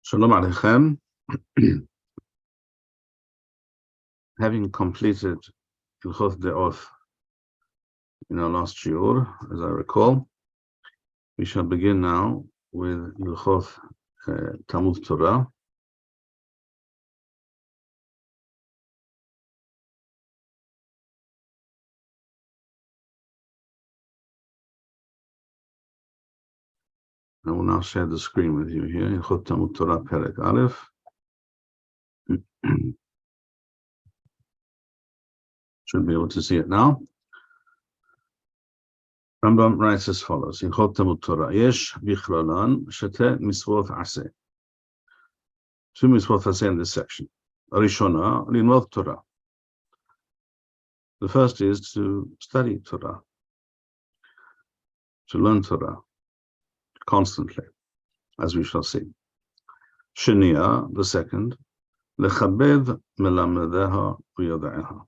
Shalom Aleichem. Having completed Hilchot De'oth in our last shiur, as I recall, we shall begin now with Hilchot Talmud Torah. I will now share the screen with you here. Hilchot Talmud Torah Perek Aleph. Should be able to see it now. Rambam writes as follows: Hilchot Talmud Torah. Yesh bichlalan shete mitzvot aseh. Two mitzvot aseh in this section. Rishona lilmod Torah. The first is to study Torah, to learn Torah constantly, as we shall see. Shenia, the second, lechabed melamedeha u'yadaeha,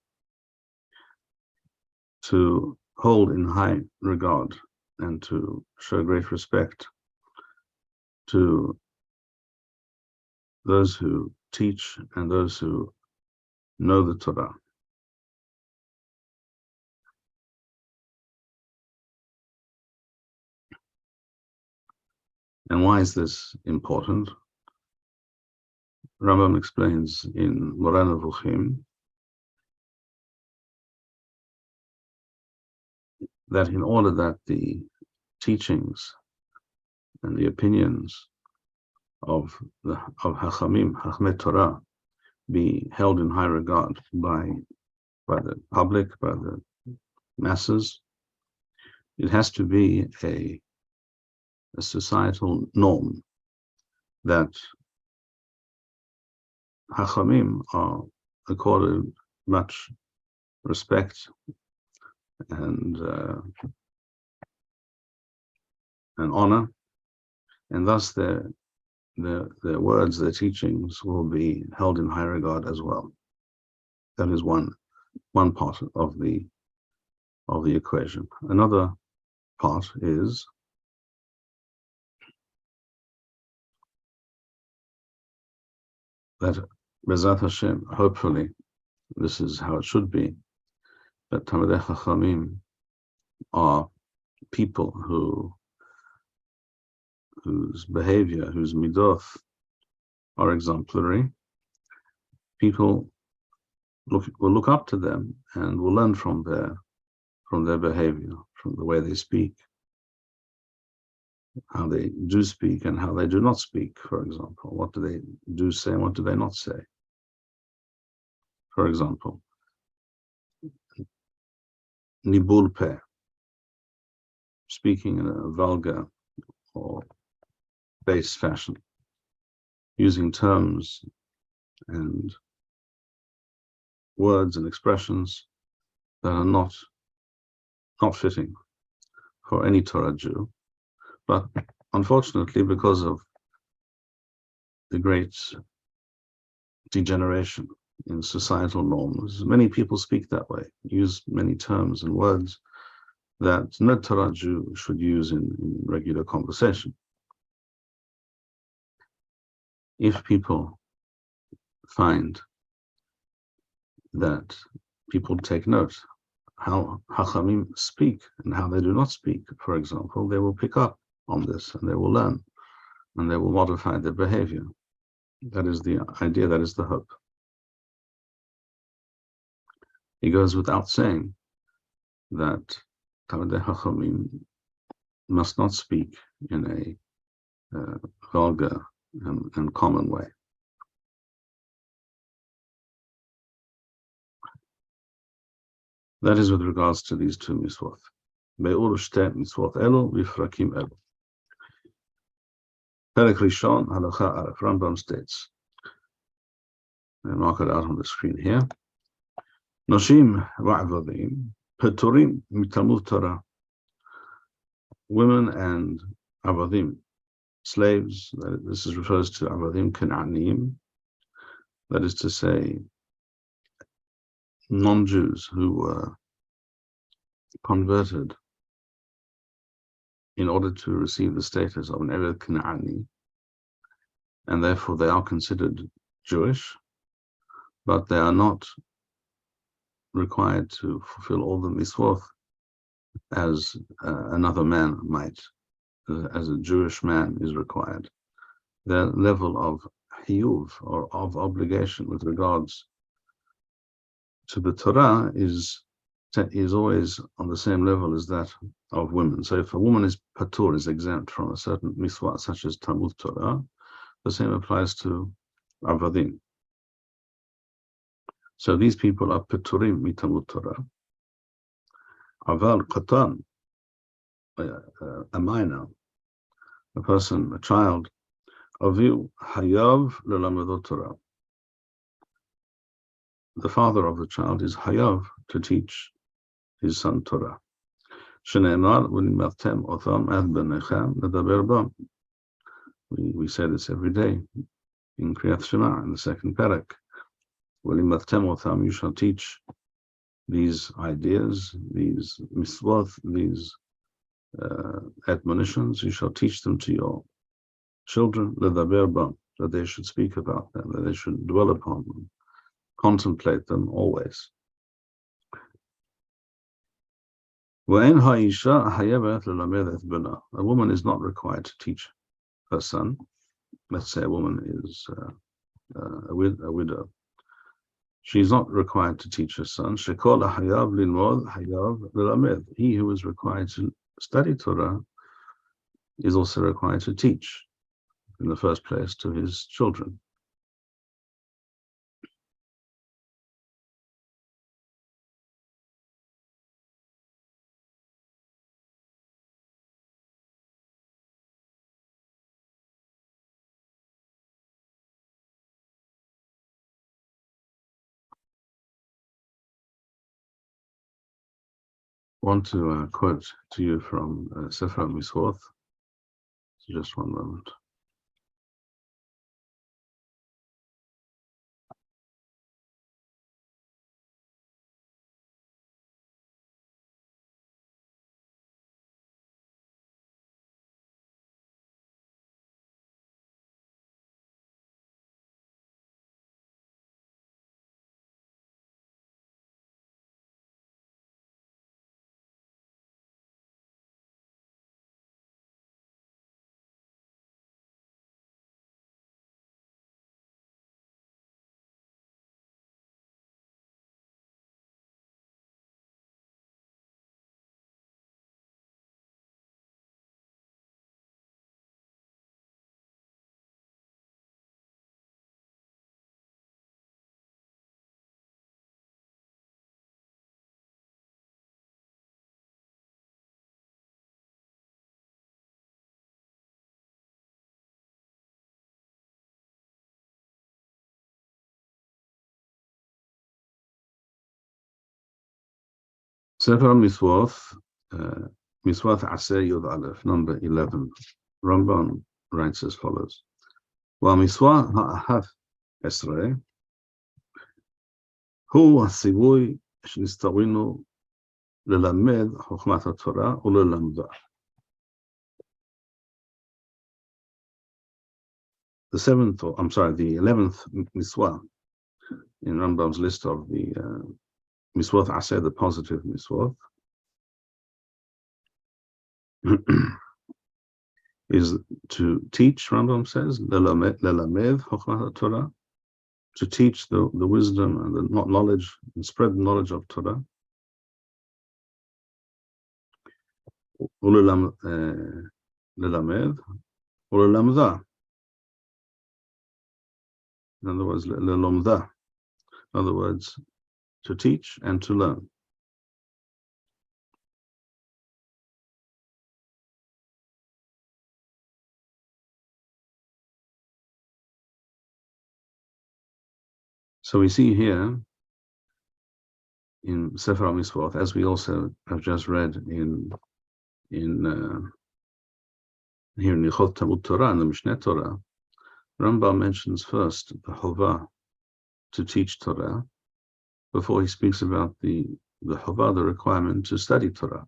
to hold in high regard and to show great respect to those who teach and those who know the Torah. And why is this important? Rambam explains in Moreh Nevuchim that in order that the teachings and the opinions of Hachamim, Chachmei Torah, be held in high regard by the public, by the masses, it has to be a societal norm that Hachamim are accorded much respect and honor, and thus their words, their teachings will be held in high regard as well. That is one part of the equation. Another part is that B'ezrat Hashem, hopefully, this is how it should be, that Talmidei Chachamim are people whose behavior, whose midoth are exemplary. People will look up to them and will learn from their behavior, from the way they speak, how they do speak and how they do not speak, for example. What do they do say and what do they not say? For example, nibul peh, speaking in a vulgar or base fashion, using terms and words and expressions that are not fitting for any Torah Jew. But unfortunately, because of the great degeneration in societal norms, many people speak that way, use many terms and words that no Torah Jew should use in regular conversation. If people find that people take note how Hachamim speak and how they do not speak, for example, they will pick up on this and they will learn and they will modify their behavior. That is the idea, that is the hope. It goes without saying that Talmidei Chachamim must not speak in a vulgar and common way. That is with regards to these two mitzvot. Be'ur shte mitzvot elu v'ifrakim elu. Perek Rishon, Halacha Aleph. Rambam states, I mark it out on the screen here. Noshim va'avadim peturim mitalmud Torah. Women and avadim, slaves, this is refers to avadim Kanaanim, that is to say, non-Jews who were converted in order to receive the status of an Eved Kanaani. and therefore they are considered Jewish, but they are not required to fulfill all the mitzvot as another man might, as a Jewish man is required. Their level of hiyuv, or of obligation with regards to the Torah, is always on the same level as that of women. So if a woman is patur, is exempt from a certain mitzvah, such as Talmud Torah, the same applies to avadim. So these people are paturim mi Talmud Torah. Aval qatan, a minor, a person, a child, aviu hayav lelamedot Torah. The father of the child is hayav to teach his son Torah. Shneimar v'nimartem otam ad benechem ledaber bam. We say this every day in Kriyat Shema, in the second parak. V'nimartem otam, you shall teach these ideas, these mitzvot, these admonitions, you shall teach them to your children, ledaber bam, that they should speak about them, that they should dwell upon them, contemplate them always. A woman is not required to teach her son. Let's say a woman is a widow. She's not required to teach her son. He who is required to study Torah is also required to teach, in the first place, to his children. I want to quote to you from Sefer Mitzvot. So just one moment. Sefer Mitzvot, Mitzvot Aseh Yod Aleph, number 11. Rambam writes as follows: Wa Mitzvah ha'ahav esrei hu ha'tzivui shenitztawinu lelamed chokhmat haTorah ulelamda. The 11th Mitzvah in Rambam's list of the Mitzvot Aseh, the positive Mitzvot, is to teach, Rambam says, lelamed chokhmat Torah, to teach the wisdom and the knowledge, and spread the knowledge of Torah. Lelamed, ulelamda. In other words, lelomda. In other words, to teach and to learn. So we see here in Sefer HaMitzvot, as we also have just read in here in Hilchot Talmud Torah, in the Mishneh Torah, Rambam mentions first the Chovah to teach Torah before he speaks about the Chovah, the requirement to study Torah.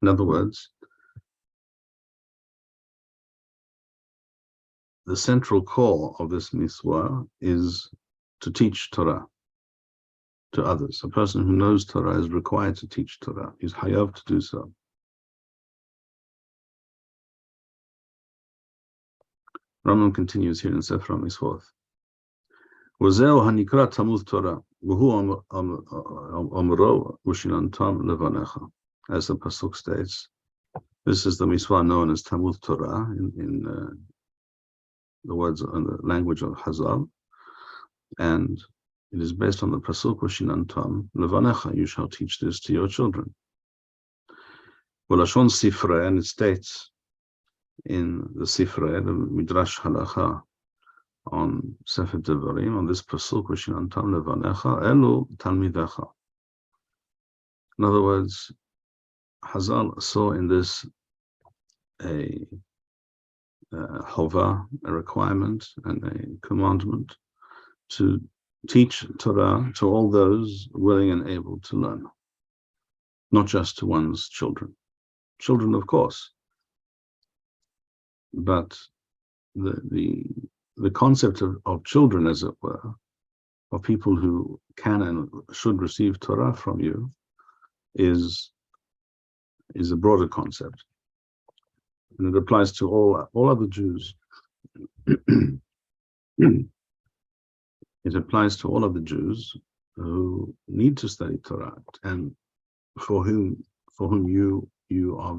In other words, the central core of this mitzvah is to teach Torah to others. A person who knows Torah is required to teach Torah. He's hayav to do so. Rambam continues here in Sefer HaMitzvot. Wazeo hanikra Talmud Torah, v'hu amro ushinantam levanecha. As the pasuk states, this is the mitzvah known as Talmud Torah in the words and the language of Hazal, and it is based on the pasuk ushinantam levanecha. You shall teach this to your children. V'lashon sifrei, and it states in the Sifrei, the Midrash Halacha on Sefer Devarim, on this pasuk, V'shinantam levanecha, elu talmidecha. In other words, Hazal saw in this a chova, a requirement and a commandment to teach Torah to all those willing and able to learn, not just to one's children. Children, of course, but the concept of children, as it were, of people who can and should receive Torah from you, is a broader concept, and it applies to all other Jews. It applies to all other Jews who need to study Torah, and for whom you are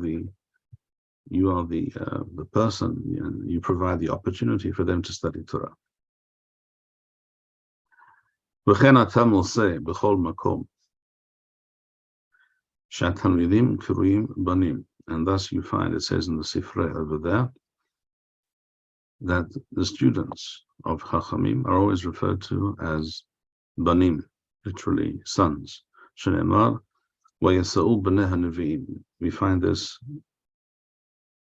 the person, and you provide the opportunity for them to study Torah. וכן אתה מוצא בכל מקום שהתלמידים קרויים בנים, and thus you find, it says in the Sifrei over there, that the students of Chachamim are always referred to as banim, literally sons. Shenemar vayasa'u bnei hanevim. We find this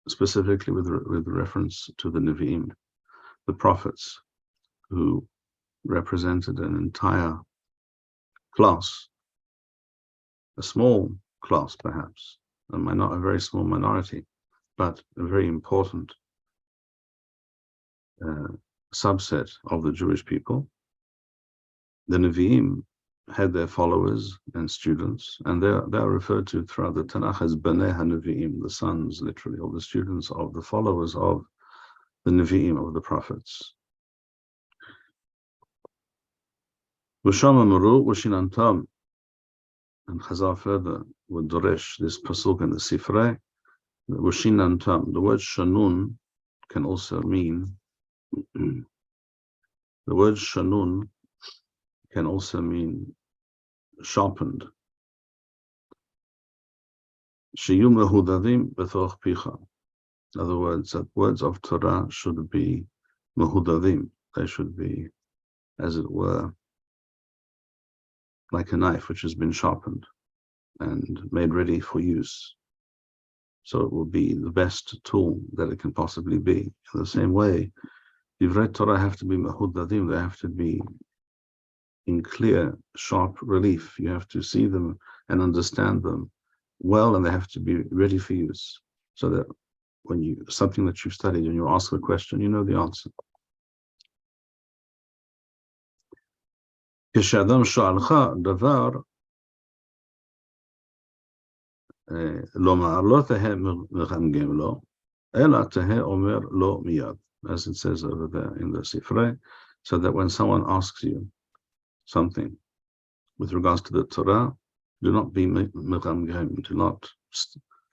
specifically with reference to the Nevi'im, the prophets, who represented an entire class, a small class perhaps, a very small minority, but a very important subset of the Jewish people. The Nevi'im had their followers and students, and they are referred to throughout the Tanakh as Bnei HaNevi'im, the sons, literally, of the students, of the followers of the Nevi'im, of the prophets. V'sham amaru v'shinantam, and Chazal further would doresh this pasuk in the Sifrei, v'shinantam. The word shanun can also mean, the word shanun can also mean sharpened. Shiyu mehudadim b'toch picha. In other words, that words of Torah should be mehudadim. They should be, as it were, like a knife which has been sharpened and made ready for use. So it will be the best tool that it can possibly be. In the same way, Divrei Torah have to be mehudadim. They have to be in clear, sharp relief. You have to see them and understand them well, and they have to be ready for use, so that when something that you've studied and you ask a question, you know the answer. כשאדם שואלך דבר, לומר לא תהא מגמגם לו, אלא תהא אומר לו מיד, as it says over there in the Sifrei, so that when someone asks you something with regards to the Torah, do not be megamgem, do not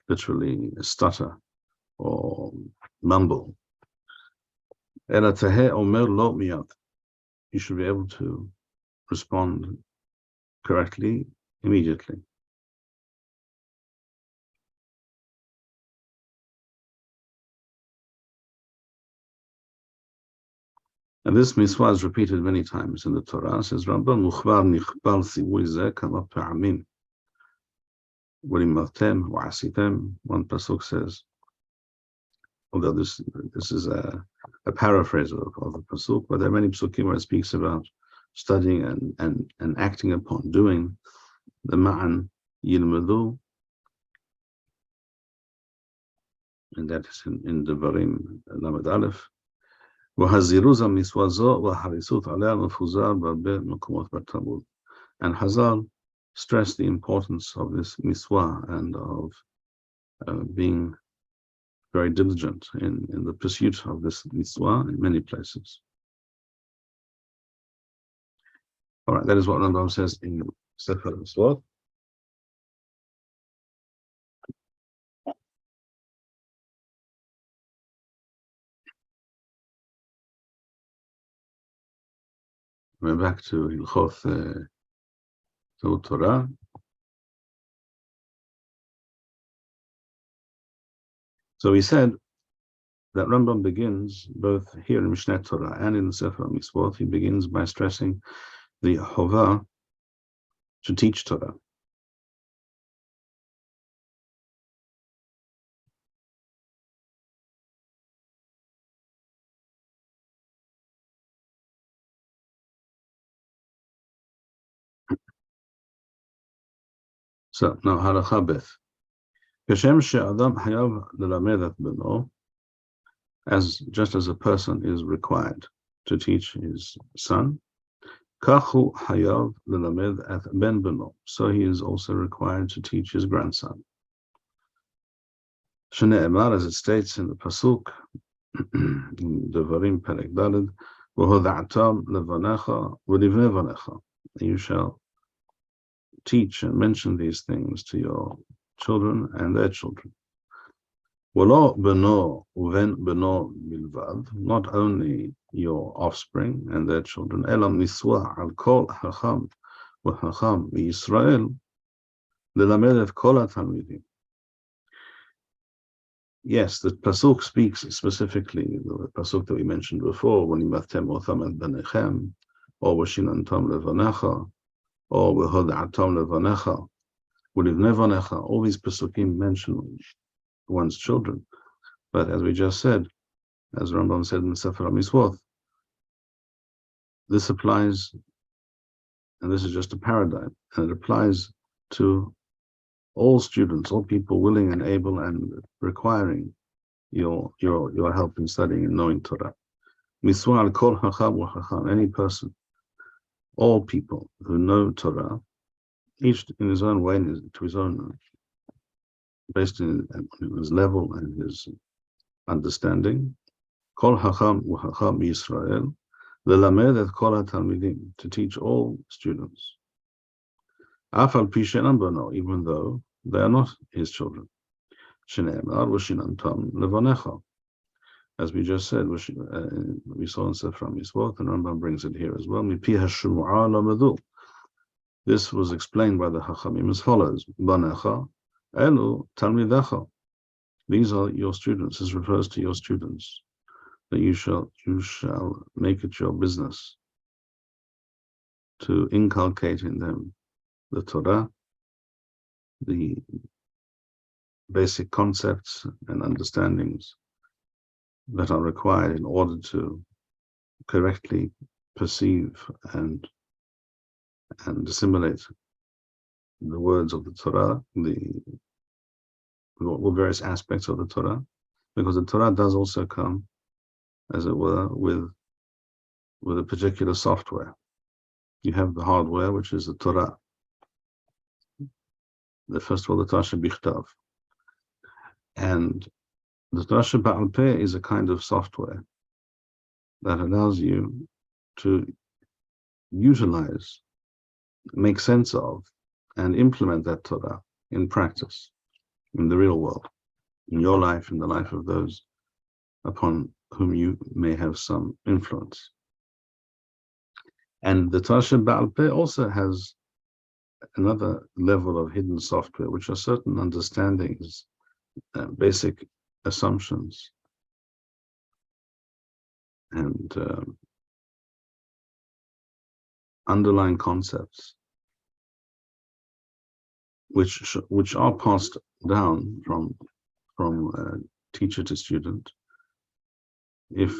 literally stutter or mumble. Ela teheh omer lo miyad. You should be able to respond correctly immediately. And this mitzvah is repeated many times in the Torah. It says, Rambam, Mukhbar nichbal siwui zeh kama pa'amim. Walimartem wa'asitem. One pasuk says, although this is a paraphrase of the pasuk, but there are many pasukim where it speaks about studying and acting upon, doing the ma'an yilmadu, and that is in Devarim Lamed Aleph. והזירוז המצווה זו והחריצות עליה מפוזר בהרבה מקומות בתלמוד. And Hazal stressed the importance of this mitzvah and of being very diligent in the pursuit of this mitzvah in many places. All right, that is what Rambam says in Sefer Mitzvot. We're back to Hilchot Torah. So we said that Rambam begins both here in Mishneh Torah and in the Sefer Mitzvot. He begins by stressing the Chovah to teach Torah. So now Halacha Beth. Kashem she'adam hayav lelamed et beno, as just as a person is required to teach his son, kachu hayav lelamed et ben beno, so he is also required to teach his grandson. Shne'emar, as it states in the pasuk in Devarim Perek Daled, v'hoda'atam levanecha v'livnei vanecha, you shall teach and mention these things to your children and their children. Not only your offspring and their children. Yes, the pasuk speaks specifically, the pasuk that we mentioned before, when Yimatem Otham et Benechem, or Washinantam Levanecha, or V'hoda'atam Levanecha, V'livnei all these pasukim mention one's children. But as we just said, as Rambam said in Sefer HaMitzvot, this applies, and this is just a paradigm, and it applies to all students, all people willing and able and requiring your help in studying and knowing Torah. Mitzvah al kol hacham wa hacham, any person, all people who know Torah, each in his own way, to his own, based on his level and his understanding. Kol hacham wa hacham Yisrael, lelamed et kol hatalmidim, to teach all students. Afal pi she'enam bano, even though they are not his children. Shne'emar v'shinantam levanecha, as we just said, we saw in Sefer Mitzvot, and Rambam brings it here as well. Mipi hashmu'a lamadu. This was explained by the Hachamim as follows: Banecha elu talmidecha. These are your students. This refers to your students, that you shall make it your business to inculcate in them the Torah, the basic concepts and understandings that are required in order to correctly perceive and assimilate the words of the Torah, the various aspects of the Torah, because the Torah does also come, as it were, with a particular software. You have the hardware, which is the Torah. First of all, the Torah Shebichtav. And the Torah Sheba'al Peh is a kind of software that allows you to utilize, make sense of, and implement that Torah in practice, in the real world, in your life, in the life of those upon whom you may have some influence. And the Torah Sheba'al Peh also has another level of hidden software, which are certain understandings, basic assumptions, and underlying concepts, which are passed down from teacher to student. If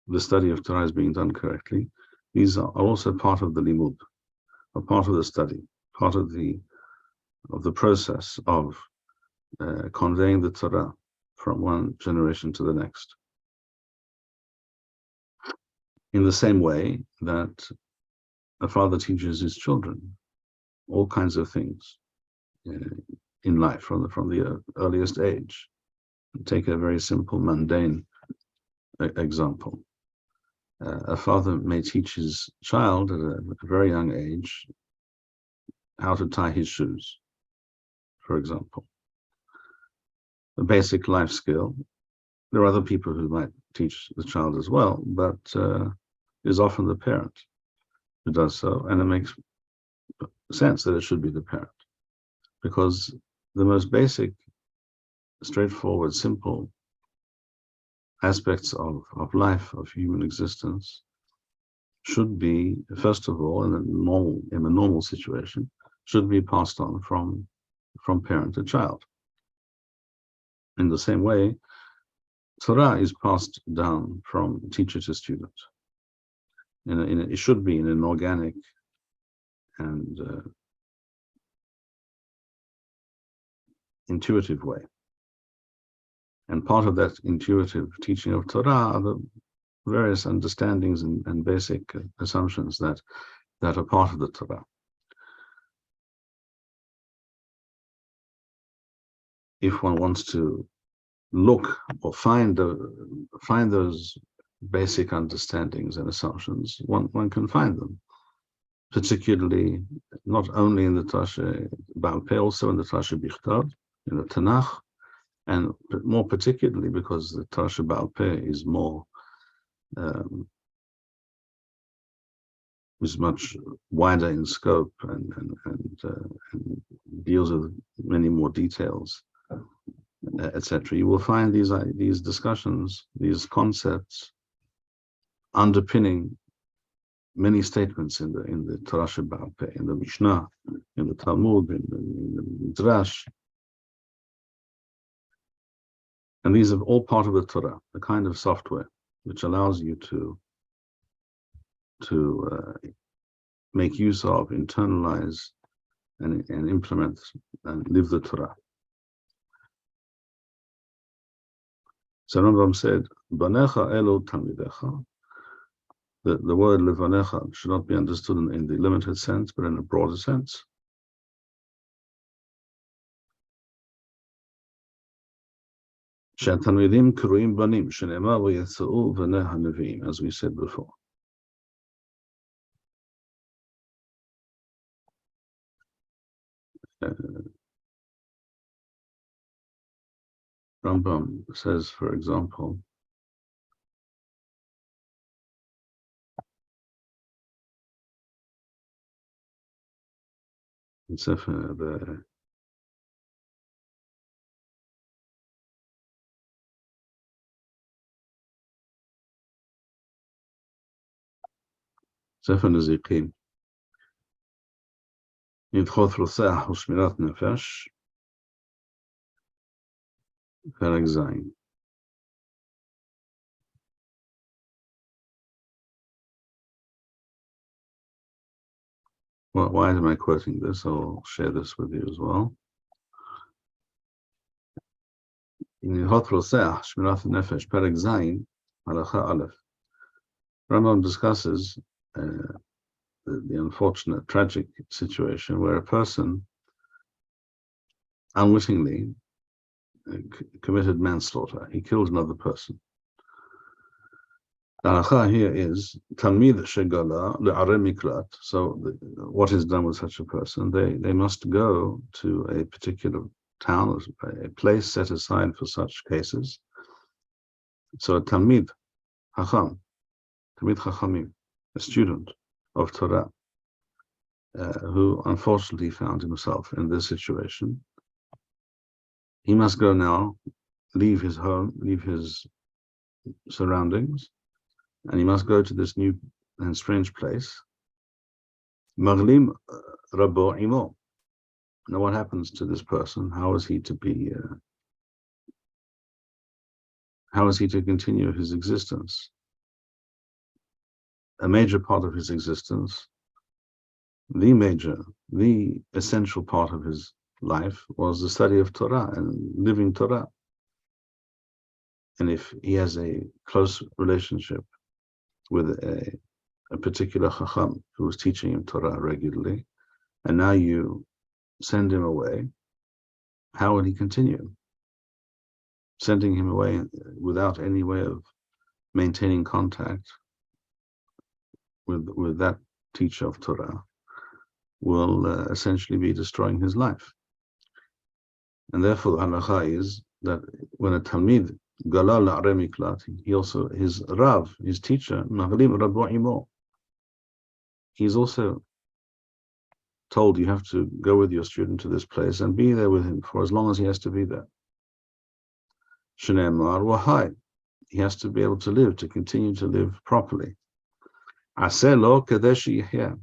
the study of Torah is being done correctly, these are also part of the limud, a part of the study, part of the process of conveying the Torah from one generation to the next. In the same way that a father teaches his children all kinds of things in life from the earliest age. Take a very simple, mundane example. A father may teach his child at a very young age how to tie his shoes, for example. A basic life skill. There are other people who might teach the child as well, but it is often the parent who does so, and it makes sense that it should be the parent, because the most basic, straightforward, simple aspects of life, of human existence, should be, first of all, in a normal situation, should be passed on from parent to child. In the same way, Torah is passed down from teacher to student. It should be in an organic and intuitive way. And part of that intuitive teaching of Torah are the various understandings and basic assumptions that are part of the Torah. If one wants to look or find those basic understandings and assumptions, one can find them, particularly not only in the Torah Baal Peh, also in the Torah Bichtav, in the Tanakh, and more particularly because the Torah Baal Peh is more is much wider in scope and deals with many more details, etc. You will find these discussions, these concepts, underpinning many statements in the Torah Baal Peh, in the Mishneh, in the Talmud, in the Midrash. And these are all part of the Torah, the kind of software which allows you to make use of, internalize, and implement and live the Torah. So Rambam said, Banecha elu talmidecha. The word levanecha should not be understood in the limited sense, but in a broader sense. She'atalmidim kruim banim, shene'emar v'yetza'u v'neh ha'nevi'im, as we said before. Rambam says, for example, in Sefer Nezikin, Hilchot Rotzach u'Shmirat Nefesh, Perek Zayin. Well, why am I quoting this? I'll share this with you as well. In Hilchot Rotzach, Shmirat Nefesh, Perek Zayin, Halacha Aleph, Rambam discusses the unfortunate, tragic situation where a person unwittingly committed manslaughter. He killed another person. The halacha here is Talmid shegala le'areh miklat. So what is done with such a person? They must go to a particular town, a place set aside for such cases. So a Talmid Chacham, Talmid Chachamim, a student of Torah, who unfortunately found himself in this situation, he must go now, leave his home, leave his surroundings, and he must go to this new and strange place. Maglim Rabo Imo. Now, what happens to this person? How is he to be? How is he to continue his existence? A major part of his existence, the essential part of his life was the study of Torah and living Torah. And if he has a close relationship with a particular chacham who was teaching him Torah regularly, and now you send him away, how will he continue? Sending him away without any way of maintaining contact with that teacher of Torah will essentially be destroying his life. And therefore, the halacha is that when a Talmid galal la'arei miklat, he also, his Rav, his teacher, maglim rabbo imo, he's also told you have to go with your student to this place and be there with him for as long as he has to be there. Shneimar wahai, he has to be able to live, to continue to live properly. Aseh lo kadesh yihya,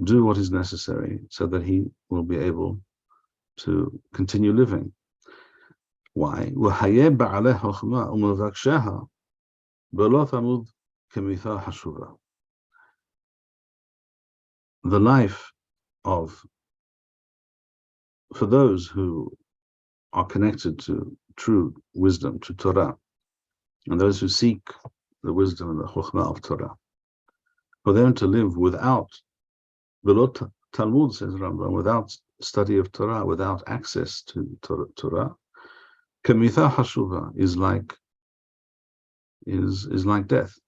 do what is necessary so that he will be able to continue living. Why? The life for those who are connected to true wisdom, to Torah, and those who seek the wisdom and the chokhmah of Torah, for them to live without, Talmud says Rambam, without study of Torah, without access to Torah, Kamitha Hashuva is like death.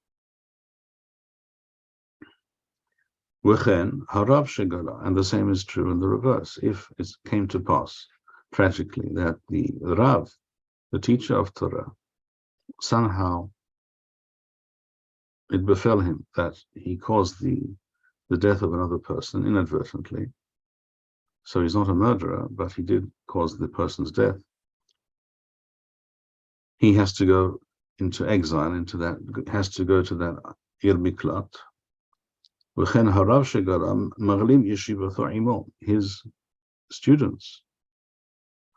Wechen harav shegala, and the same is true in the reverse. If it came to pass tragically that the Rav, the teacher of Torah, somehow it befell him that he caused the death of another person inadvertently. So he's not a murderer, but he did cause the person's death. He has to go into exile, has to go to that Ir Miklat. His students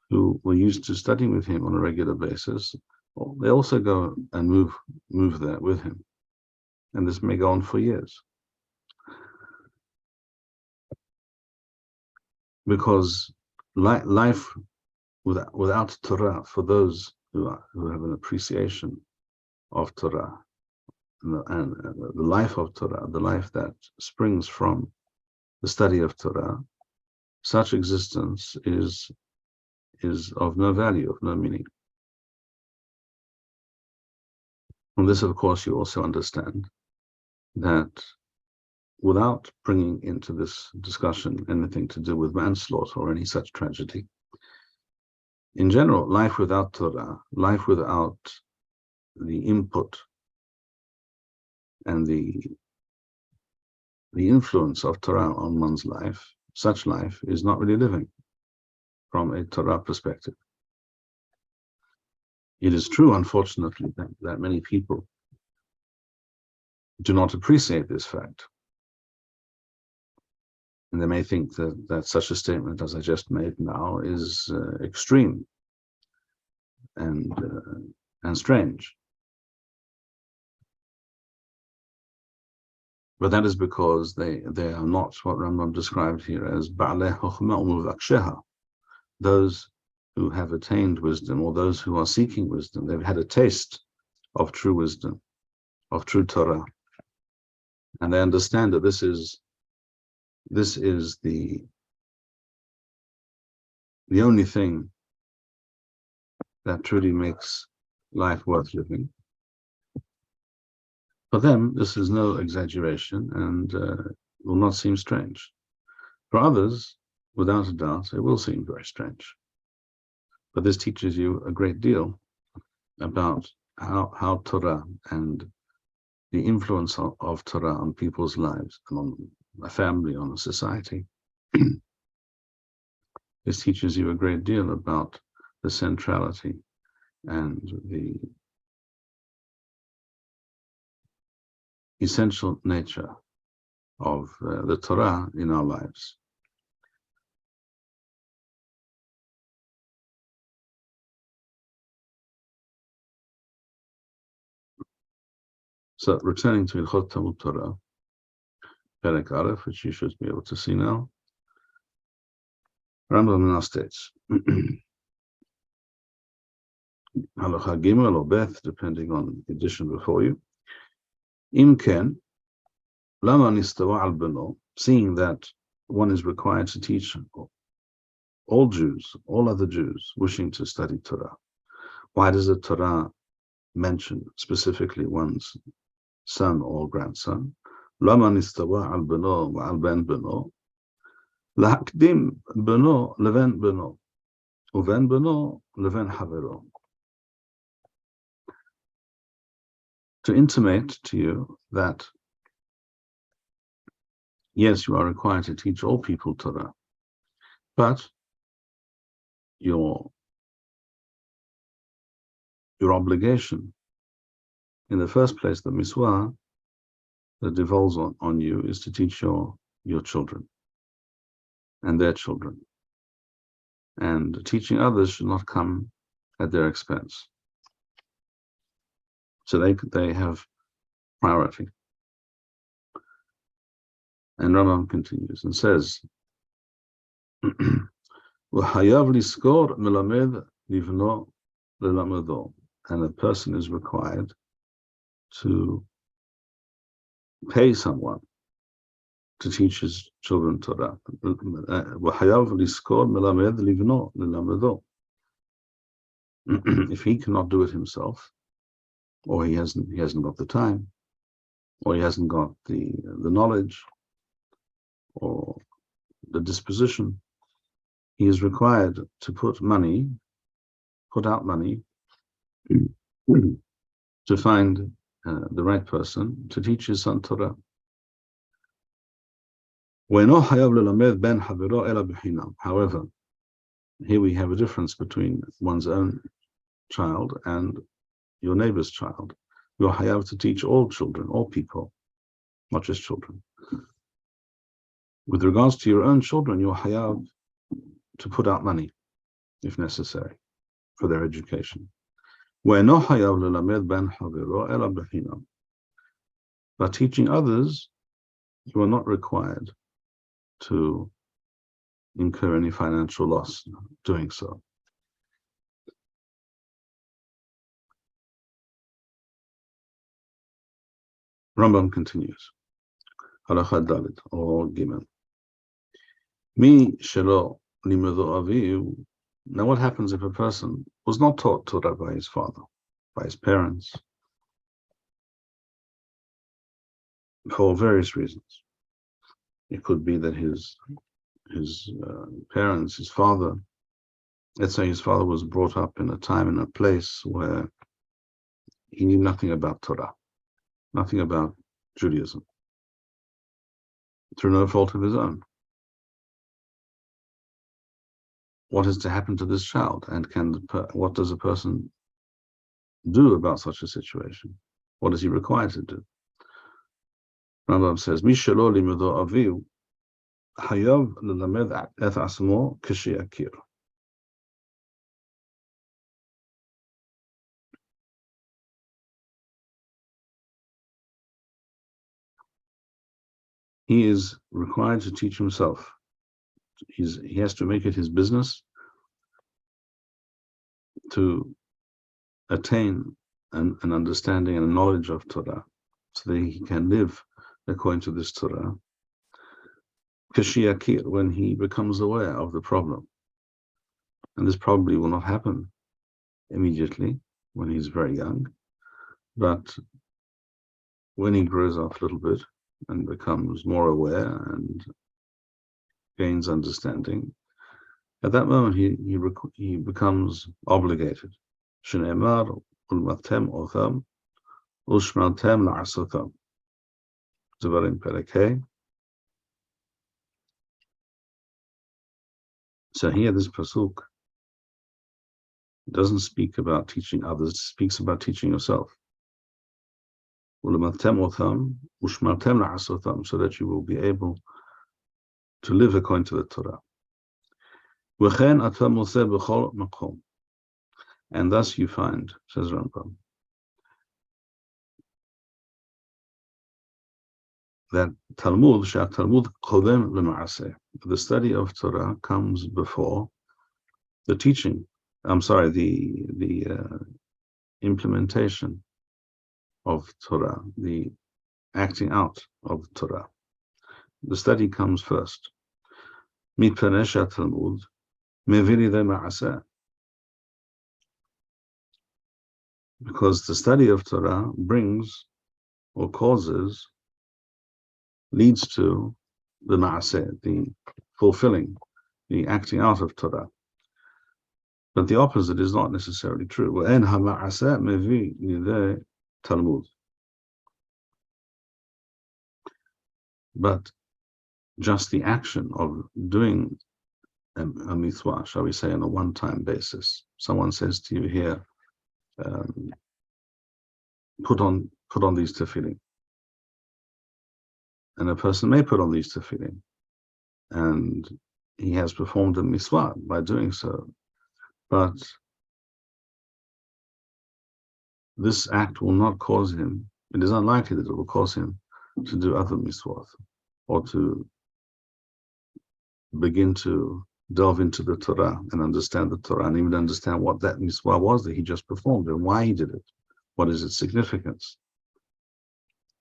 who were used to studying with him on a regular basis, they also go and move there with him. And this may go on for years. Because life without Torah, for those who have an appreciation of Torah, and the life of Torah, the life that springs from the study of Torah, such existence is of no value, of no meaning. From this, of course, you also understand that without bringing into this discussion anything to do with manslaughter or any such tragedy, in general, life without Torah, life without the input and the influence of Torah on one's life, such life is not really living from a Torah perspective. It is true, unfortunately, that many people do not appreciate this fact. And they may think that such a statement as I just made now is extreme and strange. But that is because they are not what Rambam described here as Ba'alei Chokhmah Umuvaksheha, those who have attained wisdom, or those who are seeking wisdom. They've had a taste of true wisdom, of true Torah, and they understand that this is the only thing that truly makes life worth living. For them, this is no exaggeration and will not seem strange. For others, without a doubt, it will seem very strange. But this teaches you a great deal about how Torah and the influence of Torah on people's lives, and on a family, on a society. This teaches you a great deal about the centrality and the essential nature of the Torah in our lives. So, returning to Hilchot Talmud Torah, Perek Aleph, which you should be able to see now, Rambam now states, Halacha Gimel or Beth, depending on the edition before you, Imken, lama nistawa al bano, seeing that one is required to teach all Jews, all other Jews wishing to study Torah. Why does the Torah mention specifically one's son or grandson? Lama nistawa al bano wa al ben bano, lahakdim bano leven bano, uven bano leven havero. To intimate to you that yes, you are required to teach all people Torah, but your obligation, in the first place, the Mitzvah that devolves on you is to teach your children and their children. And teaching others should not come at their expense. So they have priority. And Rambam continues and says, وَحَيَاv liskor melamed livno lelamado. And a person is required to pay someone to teach his children Torah. وَحَيَاv liskor melamed livno lelamado. If he cannot do it himself, or he hasn't got the time, or he hasn't got the knowledge or the disposition, he is required to put out money to find the right person to teach his son Torah. However, here we have a difference between one's own child and your neighbor's child. You're hayav to teach all children, all people, not just children. With regards to your own children, you're hayav to put out money, if necessary, for their education. But teaching others, you are not required to incur any financial loss doing so. Rambam continues. Halakha Dalit, or Gimel. Mi shelo limedo aviv. Now, what happens if a person was not taught Torah by his father, by his parents, for various reasons? It could be that his parents, his father, let's say his father was brought up in a time and a place where he knew nothing about Torah, nothing about Judaism, through no fault of his own. What is to happen to this child, and what does a person do about such a situation? What is he required to do? Rambam says, "Mi shelo limedo aviv hayav lelamed et asmo k'she'akir." He is required to teach himself. He has to make it his business to attain an understanding and a knowledge of Torah, so that he can live according to this Torah, Kashiakir, when he becomes aware of the problem. And this probably will not happen immediately when he's very young, but when he grows up a little bit and becomes more aware and gains understanding, at that moment he becomes obligated. Shneimar ulmatem otham ushmaltem la'asotam. Devarim Perek. So here this pasuk doesn't speak about teaching others, it speaks about teaching yourself. So that you will be able to live according to the Torah. And thus you find, says Rambam, that Talmud kodem l'maaseh, the study of Torah comes before the teaching. The implementation of Torah, the acting out of Torah. The study comes first. Mitpanesha Talmud, meviri de ma'aseh. Because the study of Torah brings or causes, leads to the ma'aseh, the fulfilling, the acting out of Torah. But the opposite is not necessarily true. وَإِنْ هَمَعَسَى مَذِي لِذَا Talmud. But just the action of doing a mitzvah, shall we say, on a one-time basis. Someone says to you here, put on these tefillin. And a person may put on these tefillin. And he has performed a mitzvah by doing so. But this act will not cause him, it is unlikely that it will cause him to do other mitzvot, or to begin to delve into the Torah and understand the Torah, and even understand what that mitzvah was that he just performed and why he did it. What is its significance?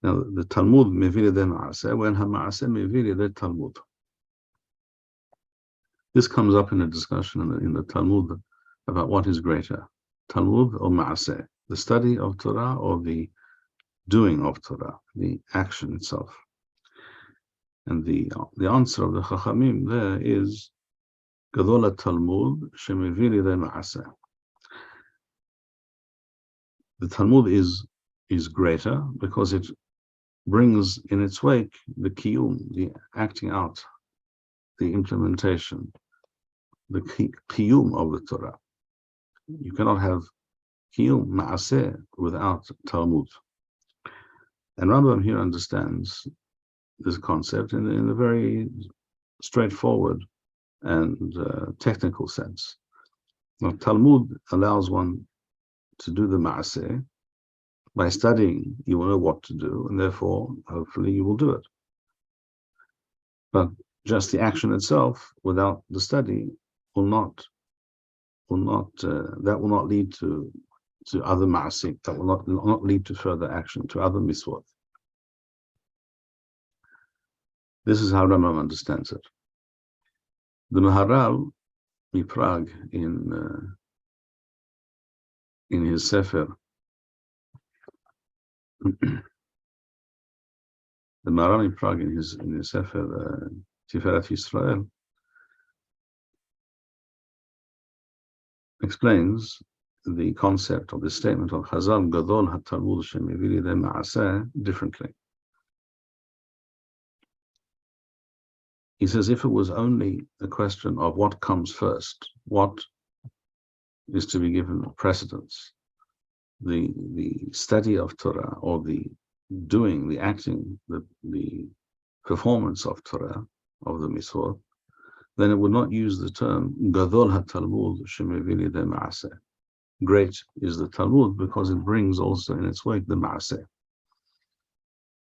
Now, the Talmud, meviri de ma'aseh, when ha-ma'aseh meviri de Talmud. This comes up in a discussion in the Talmud about what is greater, Talmud or ma'aseh, the study of Torah or the doing of Torah, the action itself. And the answer of the Chachamim there is Gadol Talmud shemeviri de ma'aseh. The Talmud is greater because it brings in its wake the kiyum, the acting out, the implementation, the kiyum of the Torah. You cannot have kiyum ma'aseh without Talmud. And Rambam here understands this concept in a very straightforward and technical sense. Now, Talmud allows one to do the ma'aseh. By studying, you will know what to do, and therefore, hopefully, you will do it. But just the action itself, without the study, will not lead to other ma'aseh. That will not lead to further action, to other mitzvot. This is how Rambam understands it. The Maharal in Prague, in his Sefer, the Maharal in Prague in his Sefer Tiferet Yisrael explains the concept of the statement of Chazal Gadol HaTalmud Shemeviri de Ma'aseh differently. He says, if it was only a question of what comes first, what is to be given precedence, the study of Torah or the doing, the acting, the performance of Torah, of the mitzvot, then it would not use the term Gadol HaTalmud Shemeviri de Ma'aseh. Great is the Talmud because it brings also in its wake the Ma'aseh.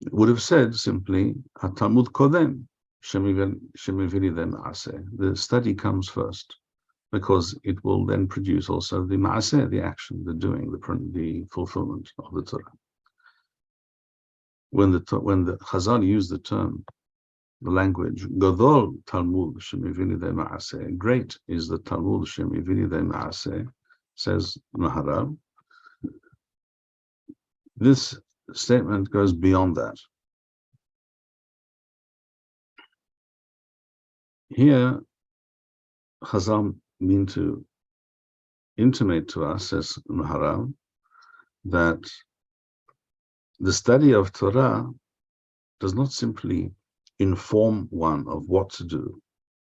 It would have said simply HaTalmud Kodem Shemeviri de Ma'aseh. The study comes first because it will then produce also the Ma'aseh, the action, the doing, the fulfillment of the Torah. When the Chazal used the term, the language, Gadol Talmud Shemeviri de Ma'aseh, great is the Talmud Shemeviri de Ma'aseh, says Maharal. This statement goes beyond that. Here, Chazal mean to intimate to us, says Maharal, that the study of Torah does not simply inform one of what to do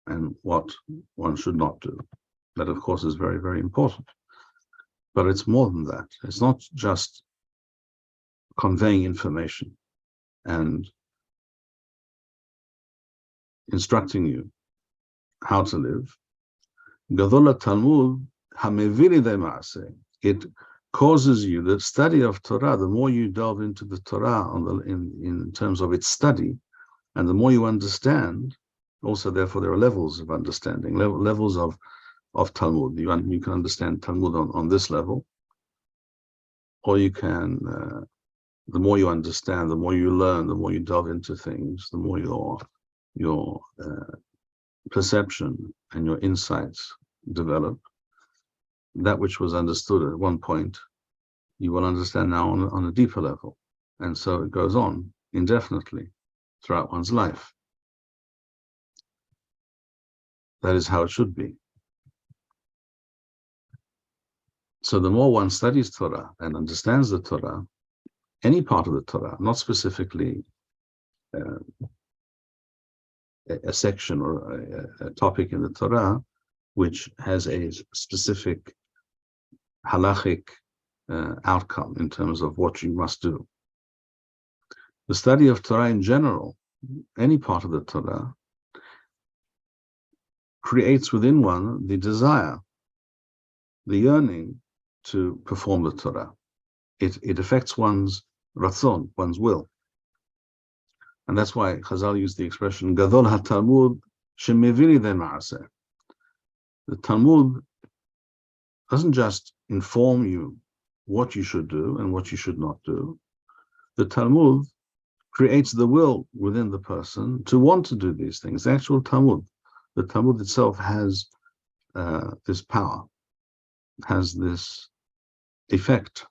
and what one should not do. That, of course, is very, very important. But it's more than that. It's not just conveying information and instructing you how to live. Gadol Talmud hameviri de ma'aseh. It causes you, the study of Torah, the more you delve into the Torah in terms of its study, and the more you understand, also therefore there are levels of understanding, levels of Talmud. You can understand Talmud on this level, or you can the more you understand, the more you learn, the more you delve into things, the more your perception and your insights develop. That which was understood at one point, you will understand now on a deeper level. And so it goes on indefinitely throughout one's life. That is how it should be. So the more one studies Torah and understands the Torah, any part of the Torah, not specifically a section or a topic in the Torah, which has a specific halachic outcome in terms of what you must do. The study of Torah in general, any part of the Torah, creates within one the desire, the yearning to perform the Torah. It affects one's ratzon, one's will. And that's why Chazal used the expression, Gadol ha-Talmud shemevili de ma'aseh. The Talmud doesn't just inform you what you should do and what you should not do. The Talmud creates the will within the person to want to do these things. The actual Talmud, the Talmud itself has this power, has this effect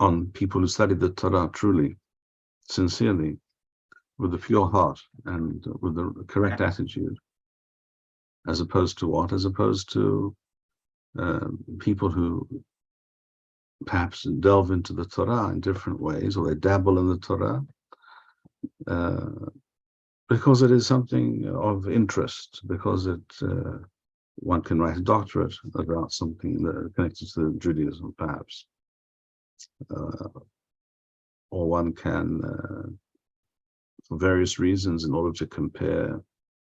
on people who study the Torah truly, sincerely, with a pure heart and with the correct attitude, as opposed to what? As opposed to people who perhaps delve into the Torah in different ways, or they dabble in the Torah because it is something of interest, because one can write a doctorate about something that connected to Judaism, perhaps, or one can, for various reasons, in order to compare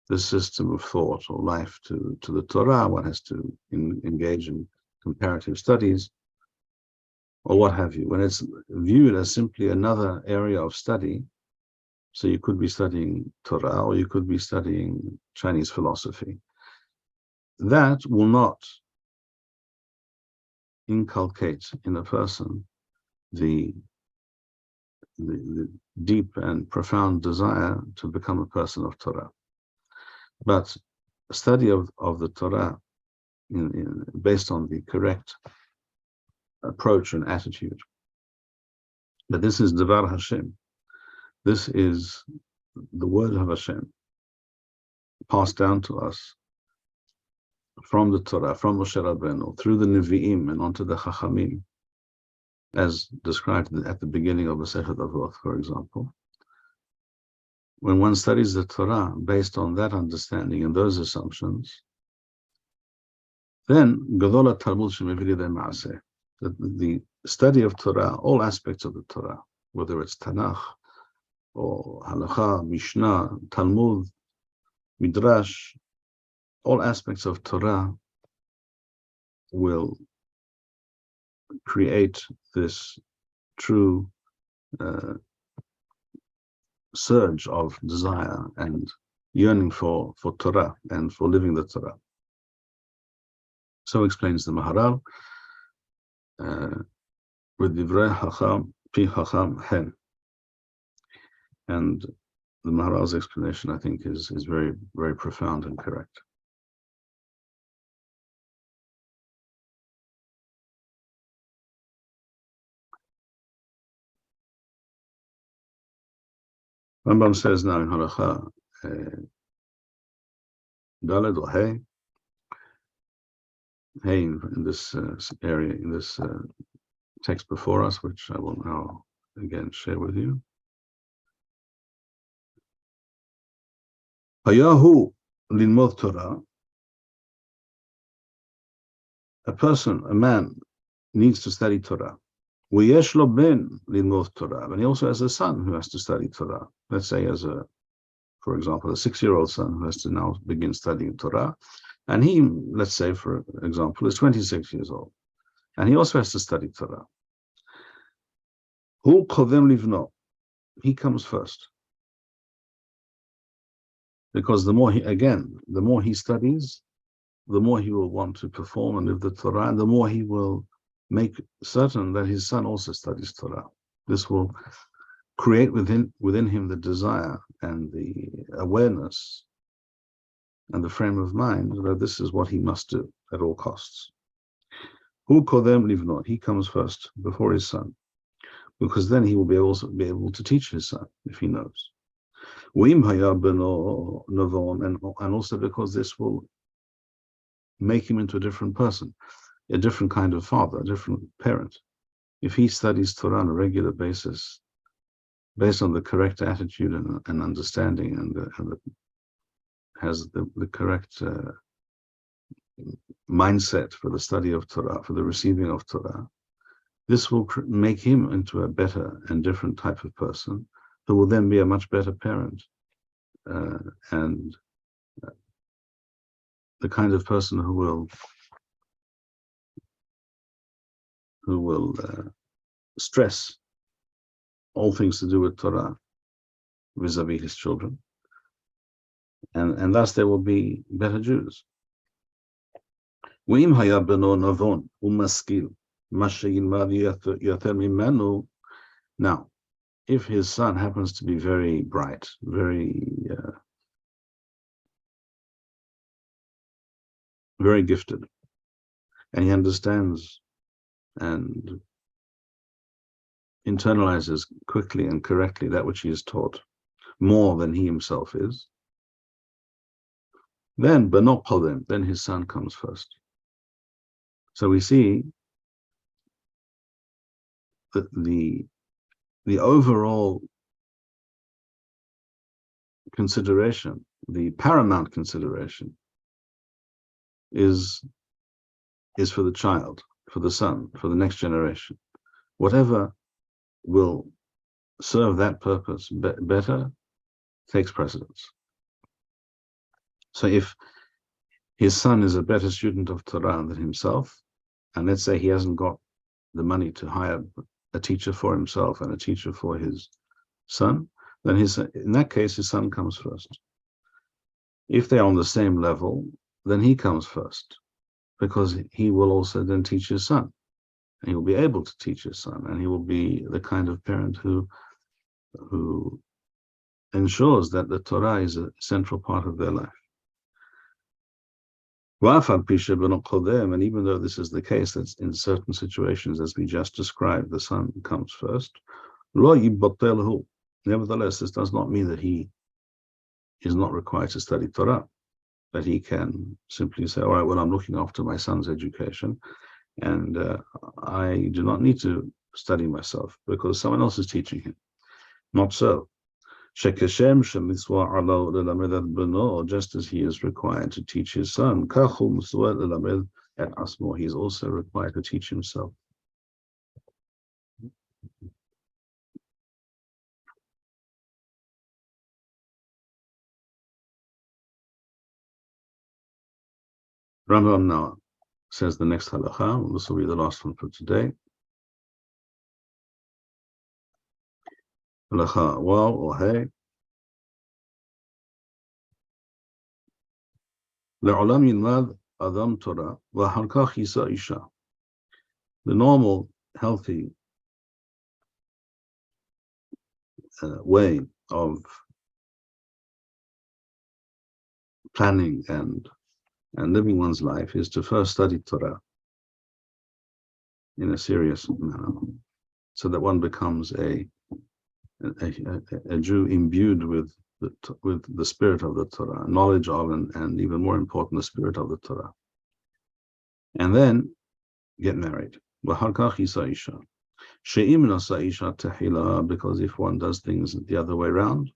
the system of thought or life to the Torah, one has to engage in comparative studies, or what have you. When it's viewed as simply another area of study, so you could be studying Torah, or you could be studying Chinese philosophy, that will not inculcate in a person the deep and profound desire to become a person of Torah. But a study of the Torah based on the correct approach and attitude. But this is Devar Hashem. This is the word of Hashem, passed down to us from the Torah, from Moshe Rabbeinu, through the Nevi'im and onto the Chachamim, as described at the beginning of Masechet Avot, for example. When one studies the Torah based on that understanding and those assumptions, then Gadol Talmud shemevili de ma'aseh, the study of Torah, all aspects of the Torah, whether it's Tanakh or Halakha, Mishneh, Talmud, Midrash, all aspects of Torah will create this true surge of desire and yearning for Torah and for living the Torah. So explains the Maharal with Divrei Hacham, Pi Hacham Hen. And the Maharal's explanation, I think, is very, very profound and correct. Rambam says now in Halakha Daled or Hey in this area, in this text before us, which I will now again share with you. Hayahu Linmod Torah. A person, a man, needs to study Torah. Uyesh lo ben linmod Torah, and he also has a son who has to study Torah. Let's say, for example, a 6-year-old son who has to now begin studying Torah, and he, let's say, for example, is 26 years old, and he also has to study Torah. Hu kodem livno, he comes first, because the more he studies, the more he will want to perform and live the Torah, and the more he will make certain that his son also studies Torah. This will create within him the desire and the awareness and the frame of mind that this is what he must do at all costs. Who kodem livnot? He comes first before his son, because then he will be able to teach his son if he knows. And also because this will make him into a different person, a different kind of father, a different parent. If he studies Torah on a regular basis, based on the correct attitude and understanding, and has the correct mindset for the study of Torah, for the receiving of Torah, this will make him into a better and different type of person, who will then be a much better parent, and the kind of person who will stress all things to do with Torah vis-a-vis his children, and thus there will be better Jews. Now, if his son happens to be very bright, very gifted, and he understands and internalizes quickly and correctly that which he is taught, more than he himself is, then his son comes first. So we see that the overall consideration, the paramount consideration, is for the child, for the son, for the next generation. Whatever will serve that purpose better takes precedence. So if his son is a better student of Torah than himself, and let's say he hasn't got the money to hire a teacher for himself and a teacher for his son, then in that case his son comes first. If they're on the same level, then he comes first, because he will also then teach his son, and he will be able to teach his son, and he will be the kind of parent who ensures that the Torah is a central part of their life. And even though this is the case, that's in certain situations, as we just described, the son comes first. Nevertheless, this does not mean that he is not required to study Torah, that he can simply say, all right, well, I'm looking after my son's education, and I do not need to study myself because someone else is teaching him. Not so. Just as he is required to teach his son, he is also required to teach himself. Rambam now says the next halakha. This will be the last one for today. Halakha waw or hey. לעולם ילמד אדם תורה ואחר כך יישא אישה. The normal, healthy way of planning and living one's life is to first study Torah in a serious manner, so that one becomes a Jew imbued with the spirit of the Torah, knowledge of, and even more important, the spirit of the Torah. And then get married. Because if one does things the other way around,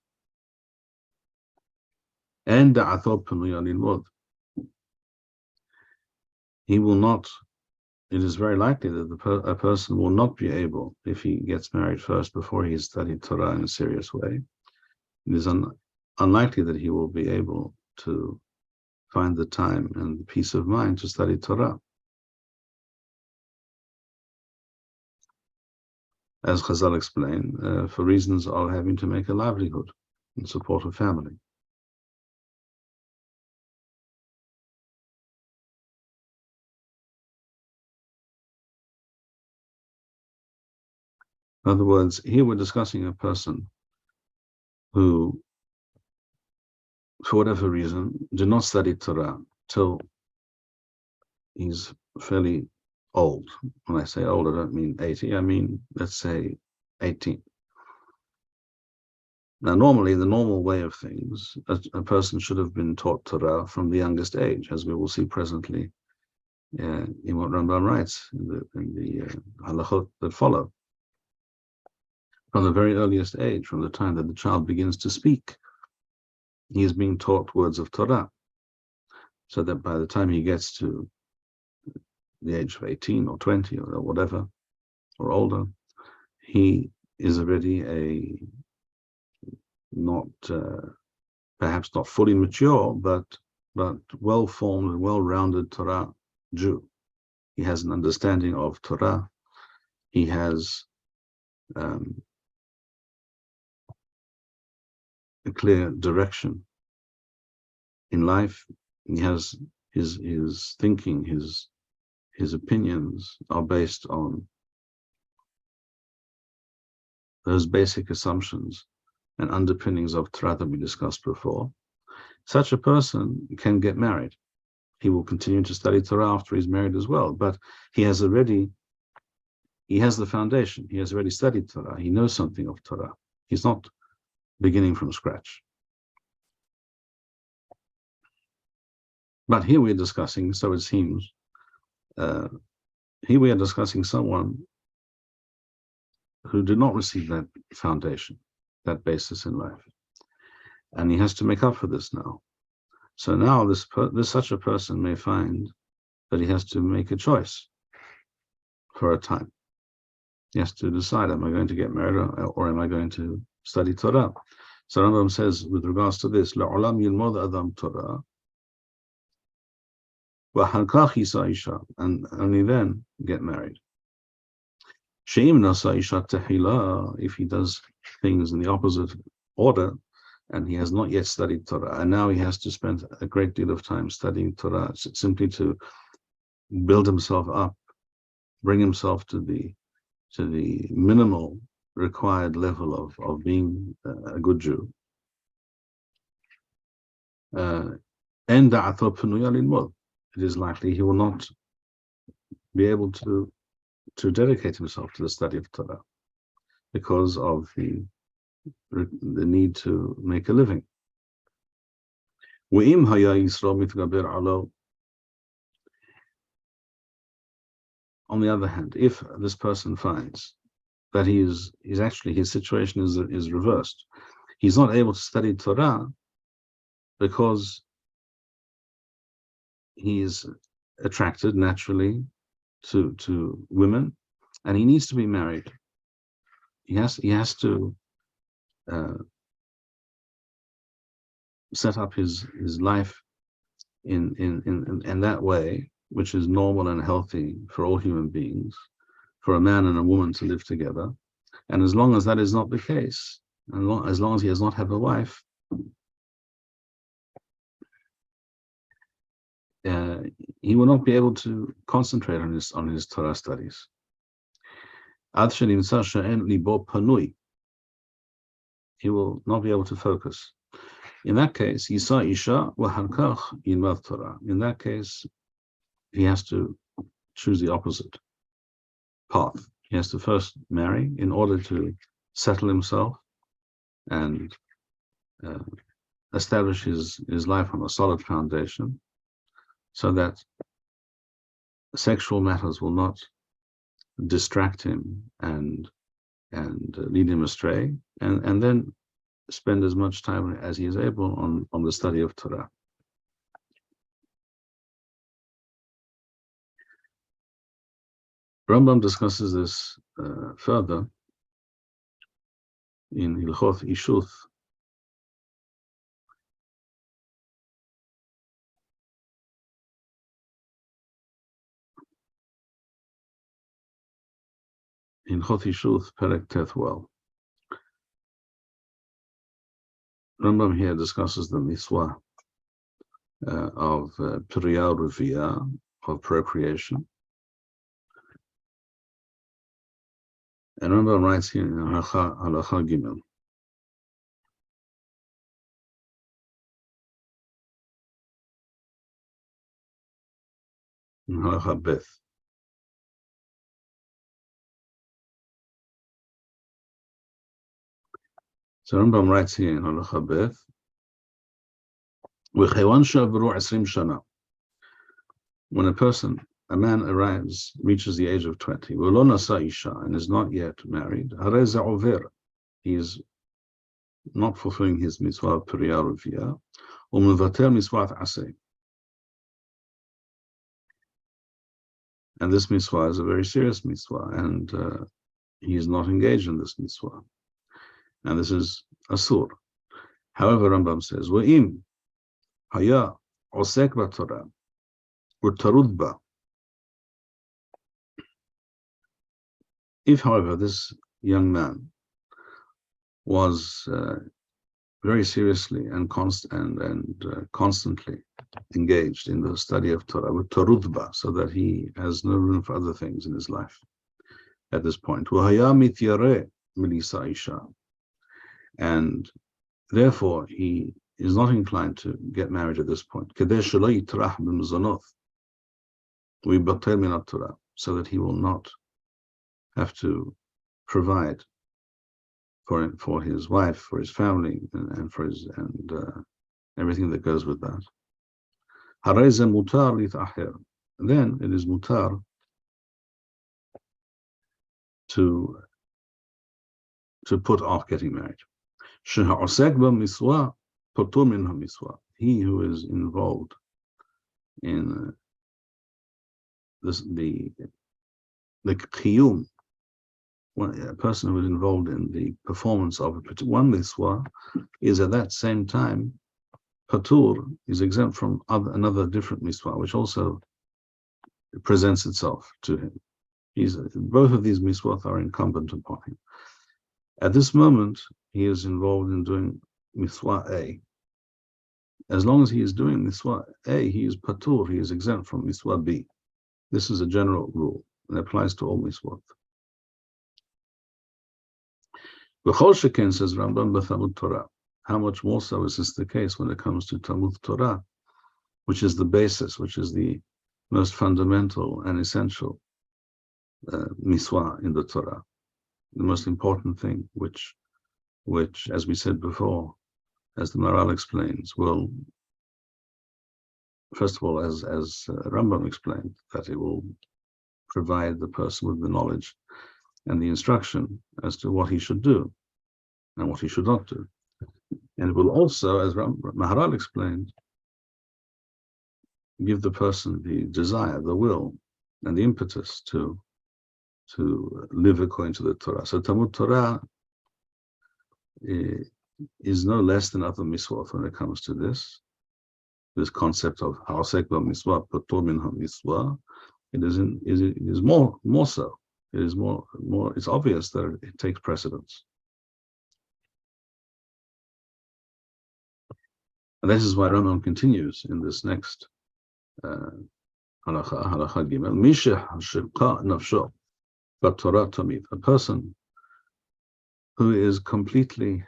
and he will not, it is very likely that a person will not be able, if he gets married first before he studied Torah in a serious way, it is unlikely that he will be able to find the time and the peace of mind to study Torah. As Chazal explained, for reasons of having to make a livelihood and support a family. In other words, here we're discussing a person who, for whatever reason, did not study Torah till he's fairly old. When I say old, I don't mean 80, I mean, let's say 18. Now, normally, the normal way of things, a person should have been taught Torah from the youngest age, as we will see presently in what Rambam writes in the Hilchot that follow. From the very earliest age, from the time that the child begins to speak, he is being taught words of Torah, so that by the time he gets to the age of 18 or 20 or whatever, or older, he is already a not perhaps not fully mature, but well-formed and well-rounded Torah Jew. He has an understanding of Torah. He has a clear direction in life. He has his thinking, his opinions are based on those basic assumptions and underpinnings of Torah that we discussed before. Such a person can get married. He will continue to study Torah after he's married as well, but he has the foundation. He has already studied Torah. He knows something of Torah. He's not beginning from scratch. But here we're discussing, so it seems, here we are discussing someone who did not receive that foundation, that basis in life. And he has to make up for this now. So now such a person may find that he has to make a choice for a time. He has to decide, am I going to get married or am I going to study Torah? So Rambam says with regards to this, لَعُلَمْ يِلْمَوْدَ أَدَمْ Torah وَحَنْكَخِ إِسَا and only then get married. شَيْمْ نَسَا إِشَا تَحِلَا if he does things in the opposite order, and he has not yet studied Torah, and now he has to spend a great deal of time studying Torah simply to build himself up, bring himself to the minimal required level of being a good Jew. It is likely he will not be able to dedicate himself to the study of Torah because of the need to make a living. On the other hand, if this person finds that his situation is reversed, he's not able to study Torah because he is attracted naturally to women, and he needs to be married. He has to set up his life in that way, which is normal and healthy for all human beings, for a man and a woman to live together. And as long as that is not the case, and as long as he does not have a wife, he will not be able to concentrate on his Torah studies. He will not be able to focus. In that case, Yisa Isha Wahankach Yilmad Torah. In that case, he has to choose the opposite path. He has to first marry in order to settle himself and establish his life on a solid foundation, so that sexual matters will not distract him and lead him astray, and then spend as much time as he is able on the study of Torah. Rambam discusses this further in Hilchot Ishuth. In Hilchot Ishuth, Perek Tethwell, Rambam here discusses the Mitzvah of Priyah Ruviyah, of procreation, And Rambam writes here in Halacha Gimel. In Halacha Beth. So Rambam writes here in Halacha Beth, when a man reaches the age of 20, and is not yet married, he is not fulfilling his mitzvah periyah and this mitzvah is a very serious mitzvah, and he is not engaged in this mitzvah, and this is asur. However, Rambam says, "Wa'im haya osek b'Torah u'tarud ba." If, however, this young man was very seriously and constantly engaged in the study of Torah with tarudba, so that he has no room for other things in his life at this point, and therefore he is not inclined to get married at this point, so that he will not have to provide for his wife, for his family, and for his everything that goes with that. And then it is mutar to put off getting married. He who is involved in the qiyum, a person who is involved in the performance of one mitzvah, is at that same time patur, is exempt from another different mitzvah, which also presents itself to him. Both of these mitzvot are incumbent upon him. At this moment, he is involved in doing mitzvah A. As long as he is doing mitzvah A, he is patur, he is exempt from mitzvah B. This is a general rule, and applies to all mitzvot. B'chol sheken, says Rambam, b'Talmud Torah. How much more so is this the case when it comes to Talmud Torah, which is the basis, which is the most fundamental and essential mitzvah in the Torah, the most important thing, which, as we said before, as the Maral explains, will, first of all, as Rambam explained, that it will provide the person with the knowledge and the instruction as to what he should do and what he should not do. And it will also, as Maharal explained, give the person the desire, the will, and the impetus to live according to the Torah. So Talmud Torah is no less than other mitzvot when it comes to this concept of ha'osek b'mitzvah patur min ha'mitzvah. It is more so. It is more. It's obvious that it takes precedence, and this is why Rambam continues in this next halacha gimel. Misheh shilqa nafsho b'Torah tamid. A person who is completely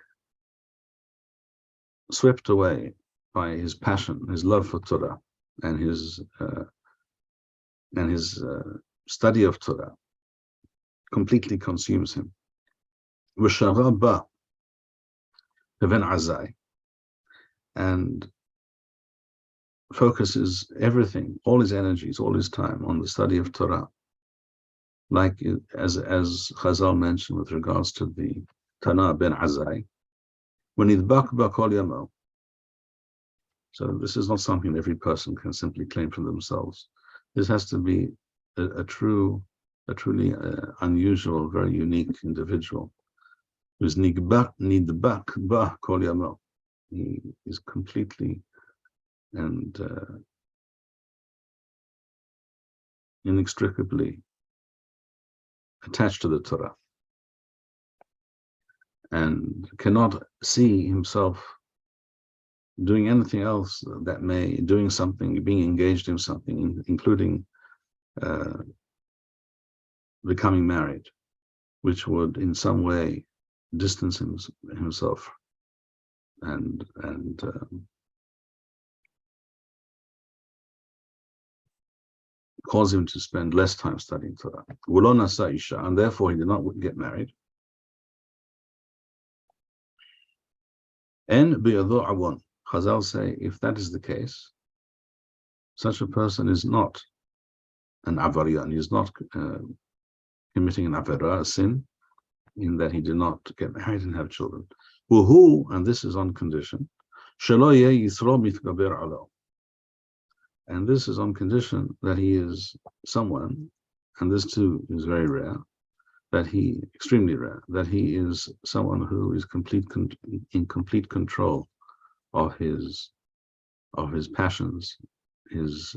swept away by his passion, his love for Torah, and his study of Torah, completely consumes him. And focuses everything, all his energies, all his time on the study of Torah. Like as Chazal mentioned with regards to the Tana ben Azai, when idbak b'kol yamo. So this is not something every person can simply claim for themselves. This has to be a truly unusual, very unique individual who's nidbak b'kol yamo. He is completely and inextricably attached to the Torah, and cannot see himself doing anything else being engaged in something, including becoming married, which would in some way distance himself and cause him to spend less time studying Torah. And therefore he did not get married. And Chazal say, if that is the case, such a person is not an avariyan, he is not committing an avera, a sin, in that he did not get married and have children. And this is on condition, and this is on condition that he is someone, and this too is very rare, extremely rare, that he is someone who is in complete control of his passions, his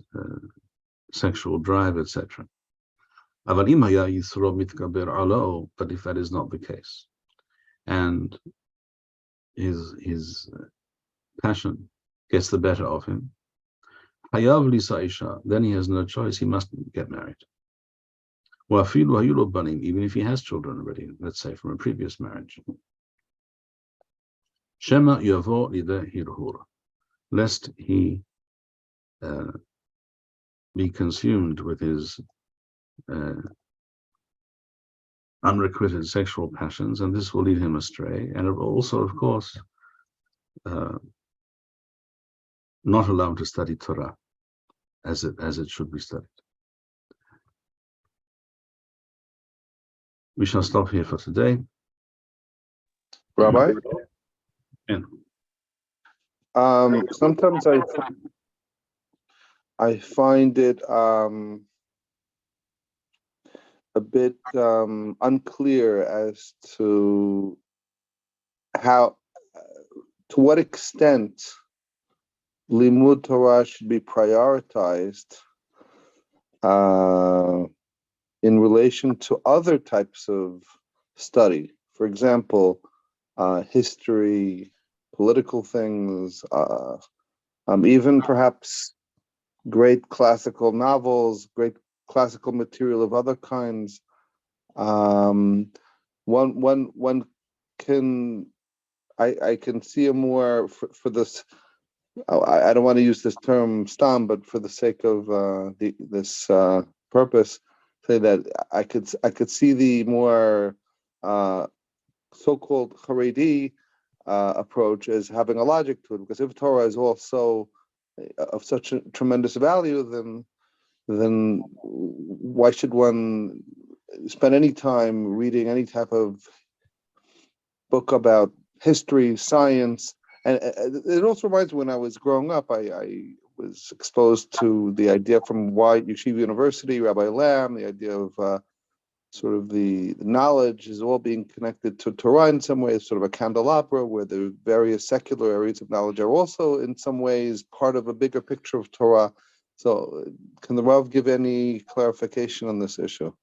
sexual drive, etc. But if that is not the case, and his passion gets the better of him, then he has no choice, he must get married. Even if he has children already, let's say from a previous marriage. Lest he be consumed with his unrequited sexual passions, and this will lead him astray, and it will also, of course, not allow him to study Torah as it should be studied. We shall stop here for today. Rabbi? Yeah. Sometimes I find it a bit unclear as to to what extent Limud Torah should be prioritized in relation to other types of study. For example, history, political things, even perhaps great classical novels, great classical material of other kinds. One can, I can see a more for this. I don't want to use this term stam, but for the sake of this purpose, say that I could see the more so-called Haredi approach as having a logic to it, because if Torah is also of such a tremendous value, then why should one spend any time reading any type of book about history, science? And it also reminds me, when I was growing up, I was exposed to the idea from Yeshiva University, Rabbi Lamb, the idea of sort of the knowledge is all being connected to Torah in some ways, sort of a candelabra, where the various secular areas of knowledge are also in some ways part of a bigger picture of Torah. So can the Rav give any clarification on this issue?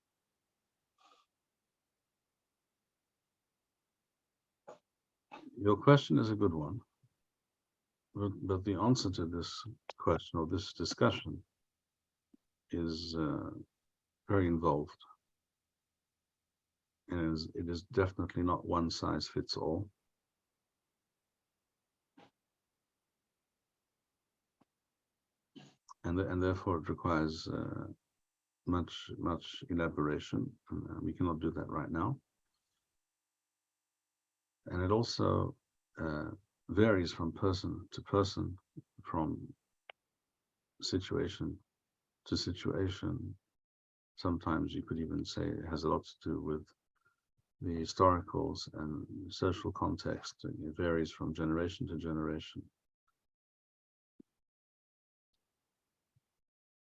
Your question is a good one, but the answer to this question or this discussion is very involved. And it is definitely not one size fits all. And therefore it requires much elaboration, and we cannot do that right now. And it also varies from person to person, from situation to situation. Sometimes you could even say it has a lot to do with the historicals and social context. It varies from generation to generation.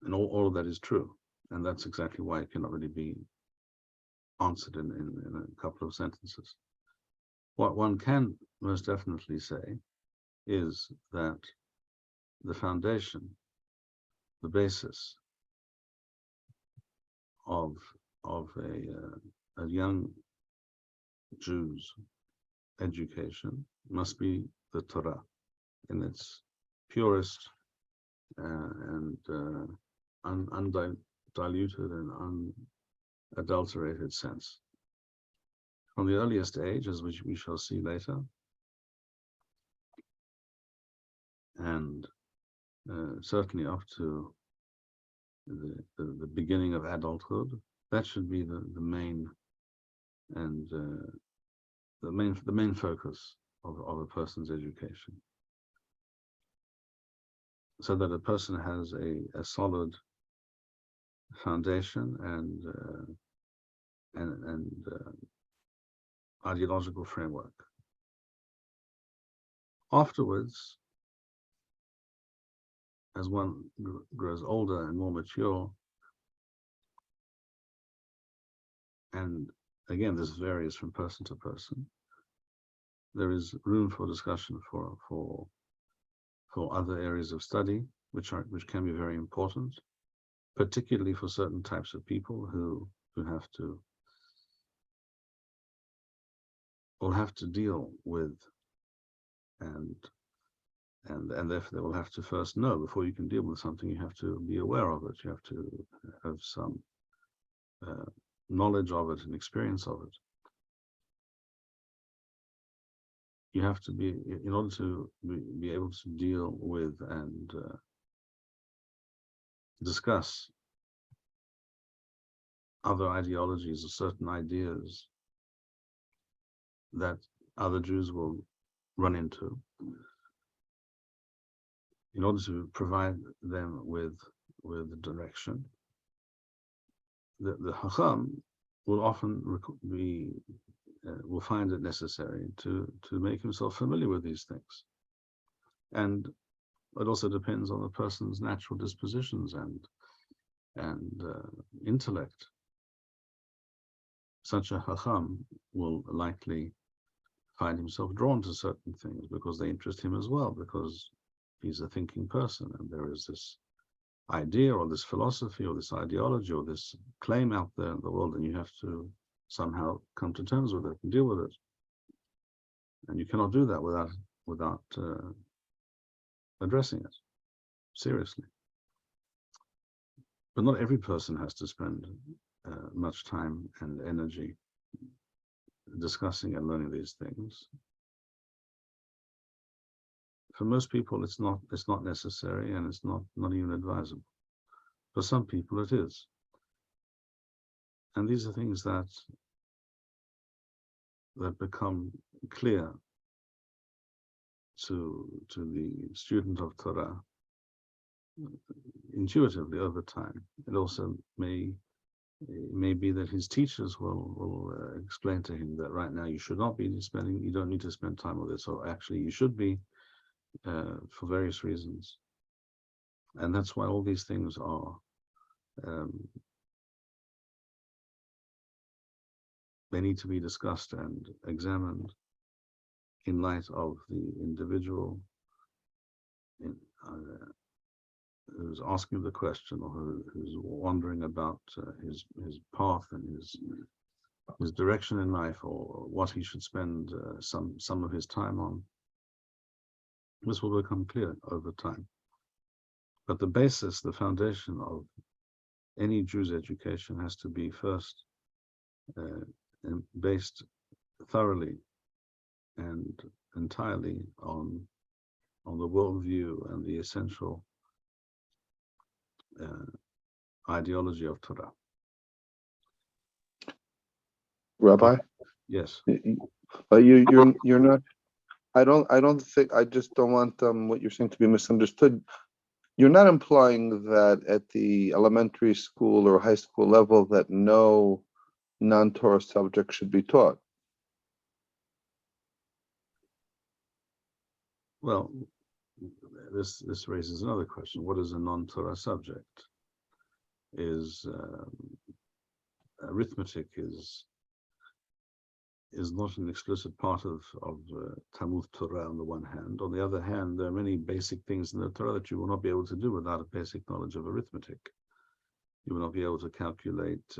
And all of that is true. And that's exactly why it cannot really be answered in a couple of sentences. What one can most definitely say is that the foundation, the basis of a young Jew's education must be the Torah in its purest and undiluted and unadulterated sense. from the earliest age, as which we shall see later, and certainly up to the beginning of adulthood. That should be the main and the main focus of a person's education, so that a person has a solid foundation and ideological framework. Afterwards, as one grows older and more mature, and again, this varies from person to person, there is room for discussion for other areas of study, which can be very important, particularly for certain types of people who will have to deal with and therefore they will have to first know. Before you can deal with something, you have to be aware of it. You have to have some knowledge of it and experience of it. You have to be, in order to be able to deal with and discuss other ideologies or certain ideas that other Jews will run into, in order to provide them with direction. The Chacham will often will find it necessary to make himself familiar with these things, and it also depends on the person's natural dispositions and intellect. Such a Chacham will likely find himself drawn to certain things because they interest him as well, because he's a thinking person, and there is this idea or this philosophy or this ideology or this claim out there in the world, and you have to somehow come to terms with it and deal with it. And you cannot do that without addressing it seriously. But not every person has to spend much time and energy discussing and learning these things. For most people, it's not necessary, and it's not even advisable. For some people, it is. And these are things that become clear to the student of Torah intuitively over time. It also may be that his teachers will explain to him that right now you should not be you don't need to spend time with this, or actually you should be, for various reasons. And that's why all these things are they need to be discussed and examined in light of the individual who's asking the question, or who's wondering about his path and his direction in life, or what he should spend some of his time on. This will become clear over time. But the basis, the foundation of any Jew's education has to be first based thoroughly and entirely on the worldview and the essential ideology of Torah. Rabbi? Yes. But you're not. I don't think. I just don't want what you're saying to be misunderstood. You're not implying that at the elementary school or high school level that no non-Torah subject should be taught. Well, this raises another question. What is a non-Torah subject? Is arithmetic is not an explicit part of Talmud Torah on the one hand. On the other hand, there are many basic things in the Torah that you will not be able to do without a basic knowledge of arithmetic. You will not be able to calculate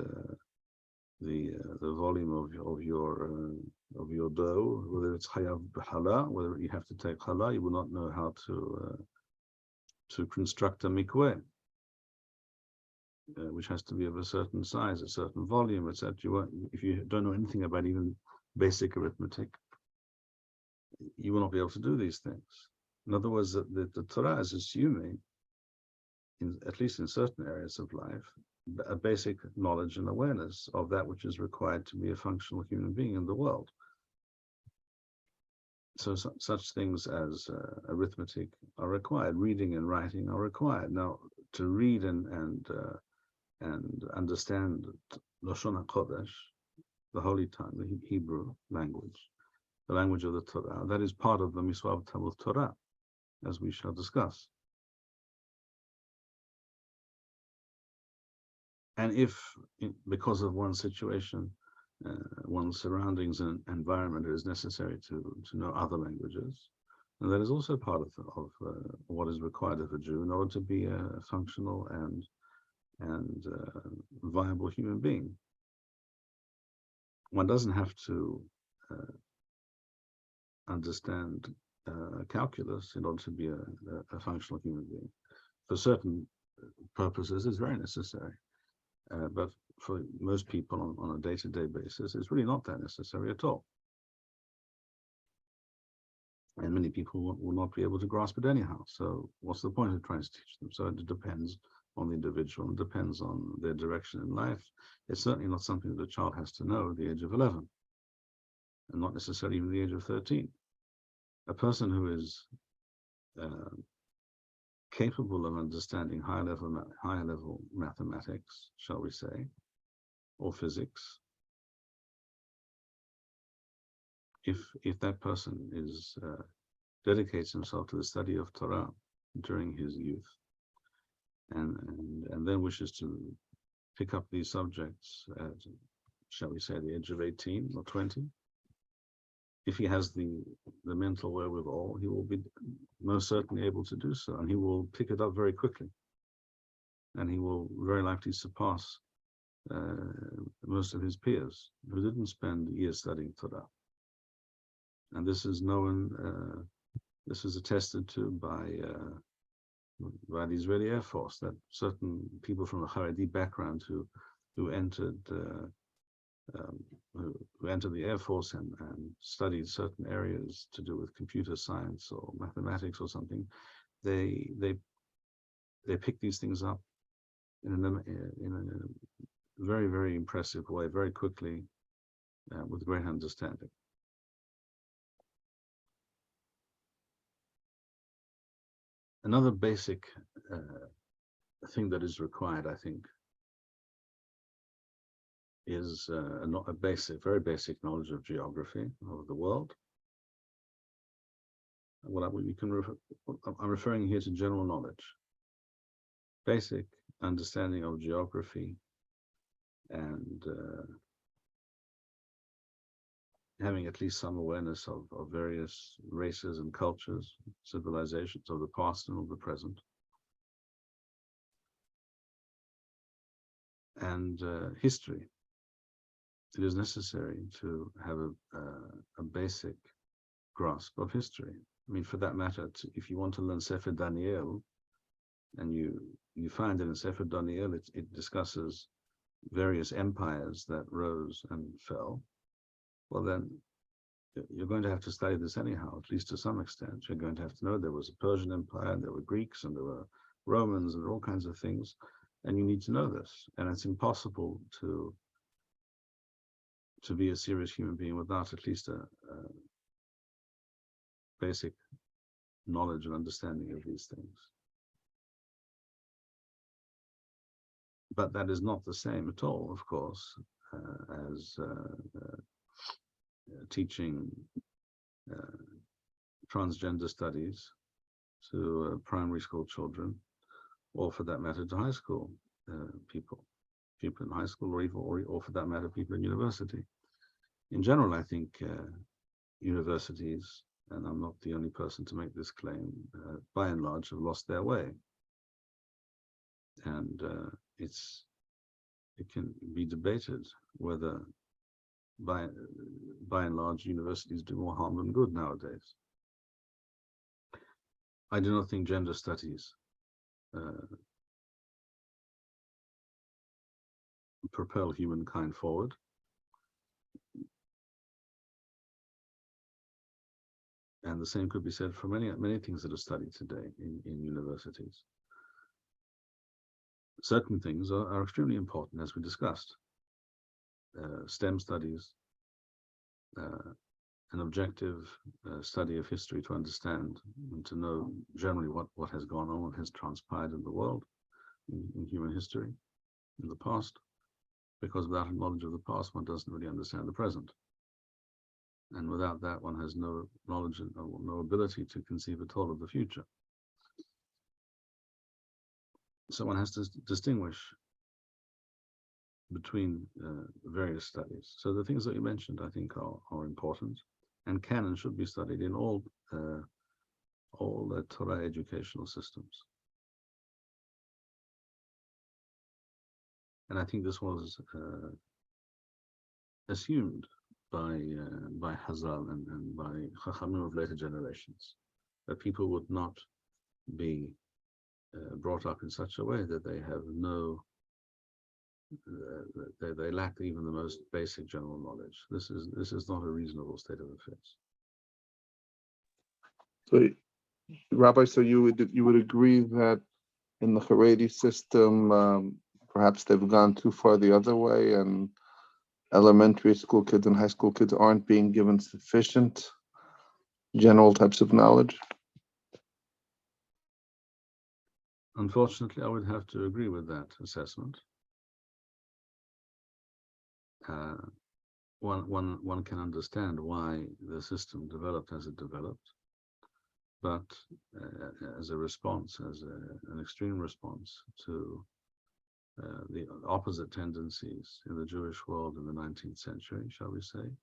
the volume of your dough, whether it's chayav b'chala, whether you have to take chala. You will not know how to construct a mikveh, which has to be of a certain size, a certain volume, etc. If you don't know anything about even basic arithmetic, you will not be able to do these things. In other words, the Torah is assuming, at least in certain areas of life, a basic knowledge and awareness of that which is required to be a functional human being in the world. So such things as arithmetic are required, reading and writing are required. Now, to read and understand Lashon HaKodesh, the Holy Tongue, the Hebrew language, the language of the Torah, that is part of the Mitzvah of Talmud Torah, as we shall discuss. And if, because of one's situation, one's surroundings and environment, it is necessary to know other languages, and that is also part of what is required of a Jew in order to be a functional and viable human being. One doesn't have to understand calculus in order to be a functional human being. For certain purposes, it's very necessary. But for most people on a day-to-day basis, it's really not that necessary at all. And many people will not be able to grasp it anyhow. So what's the point of trying to teach them? So it depends on the individual, it depends on their direction in life. It's certainly not something that a child has to know at the age of 11, and not necessarily even the age of 13. A person who is capable of understanding higher level mathematics, shall we say, or physics, if that person is dedicates himself to the study of Torah during his youth, and then wishes to pick up these subjects at, shall we say, the age of 18 or 20, if he has the mental wherewithal, he will be most certainly able to do so, and he will pick it up very quickly, and he will very likely surpass most of his peers who didn't spend years studying Torah. And this is known, this is attested to by the Israeli Air Force, that certain people from a Haredi background who entered the Air Force and studied certain areas to do with computer science or mathematics or something, they pick these things up in a very, very impressive way, very quickly, with great understanding. Another basic thing that is required, I think, is a very basic knowledge of geography of the world. I'm referring here to general knowledge, basic understanding of geography, and having at least some awareness of various races and cultures, civilizations of the past and of the present, and history. It is necessary to have a basic grasp of history. I mean, for that matter, if you want to learn Sefer Daniel, and you find that in Sefer Daniel it discusses various empires that rose and fell, well then you're going to have to study this anyhow, at least to some extent. You're going to have to know there was a Persian Empire, and there were Greeks, and there were Romans, and all kinds of things, and you need to know this. And it's impossible to be a serious human being without at least a basic knowledge and understanding of these things. But that is not the same at all, of course, as teaching transgender studies to primary school children, or for that matter to high school people in high school, or for that matter people in university. In general, I think universities, and I'm not the only person to make this claim, by and large have lost their way, and it can be debated whether by and large universities do more harm than good nowadays. I do not think gender studies propel humankind forward. And the same could be said for many things that are studied today in universities. Certain things are extremely important, as we discussed. STEM studies, an objective study of history to understand and to know generally what has gone on, what has transpired in the world, in human history, in the past. Because without a knowledge of the past, one doesn't really understand the present. And without that, one has no knowledge or no ability to conceive at all of the future. So one has to distinguish between various studies. So the things that you mentioned, I think, are important and can and should be studied in all the Torah educational systems. And I think this was assumed by Hazal and by Chachamim of later generations, that people would not be brought up in such a way that they have they lack even the most basic general knowledge. This is not a reasonable state of affairs. So, Rabbi, so you would agree that in the Haredi system, perhaps they've gone too far the other way, and elementary school kids and high school kids aren't being given sufficient general types of knowledge? Unfortunately, I would have to agree with that assessment. One can understand why the system developed as it developed, but as a response, an extreme response to the opposite tendencies in the Jewish world in the 19th century, shall we say.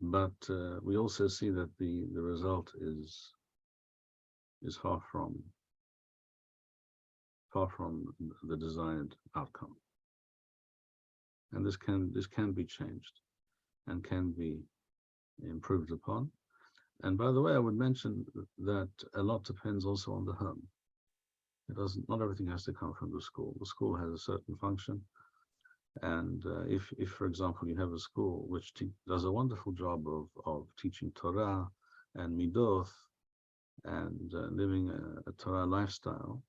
But we also see that the result is far from the desired outcome. And this can be changed and can be improved upon. And by the way, I would mention that a lot depends also on the home. Not everything has to come from the school. The school has a certain function. And if for example, you have a school which does a wonderful job of teaching Torah and Midot and living a Torah lifestyle,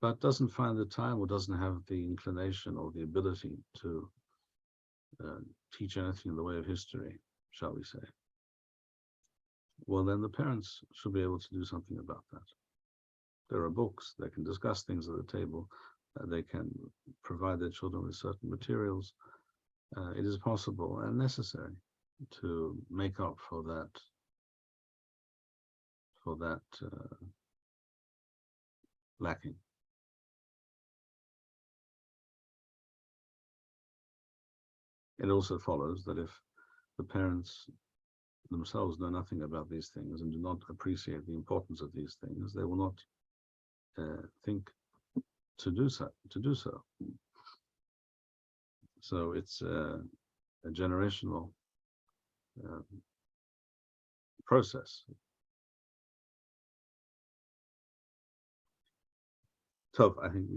but doesn't find the time or doesn't have the inclination or the ability to teach anything in the way of history, shall we say, well, then the parents should be able to do something about that. There are books, they can discuss things at the table, they can provide their children with certain materials. It is possible and necessary to make up for that lacking. It also follows that if the parents themselves know nothing about these things and do not appreciate the importance of these things, they will not think to do so. So it's a generational process. So I think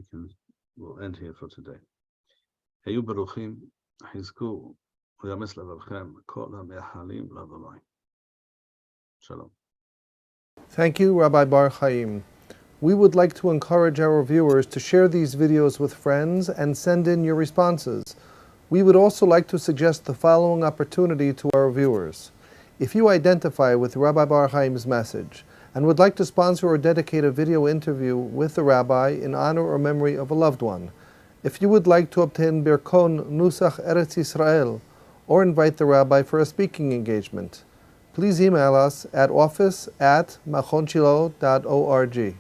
we'll end here for today. Hayu baruchim hizku v'yames levavchem kol ha'me'achalim l'Adonai. Shalom. Thank you, Rabbi Bar-Hayim. We would like to encourage our viewers to share these videos with friends and send in your responses. We would also like to suggest the following opportunity to our viewers. If you identify with Rabbi Bar-Hayim's message and would like to sponsor or dedicate a video interview with the rabbi in honor or memory of a loved one, if you would like to obtain Birkon Nusach Eretz Yisrael or invite the rabbi for a speaking engagement, please email us at office@machonshilo.org.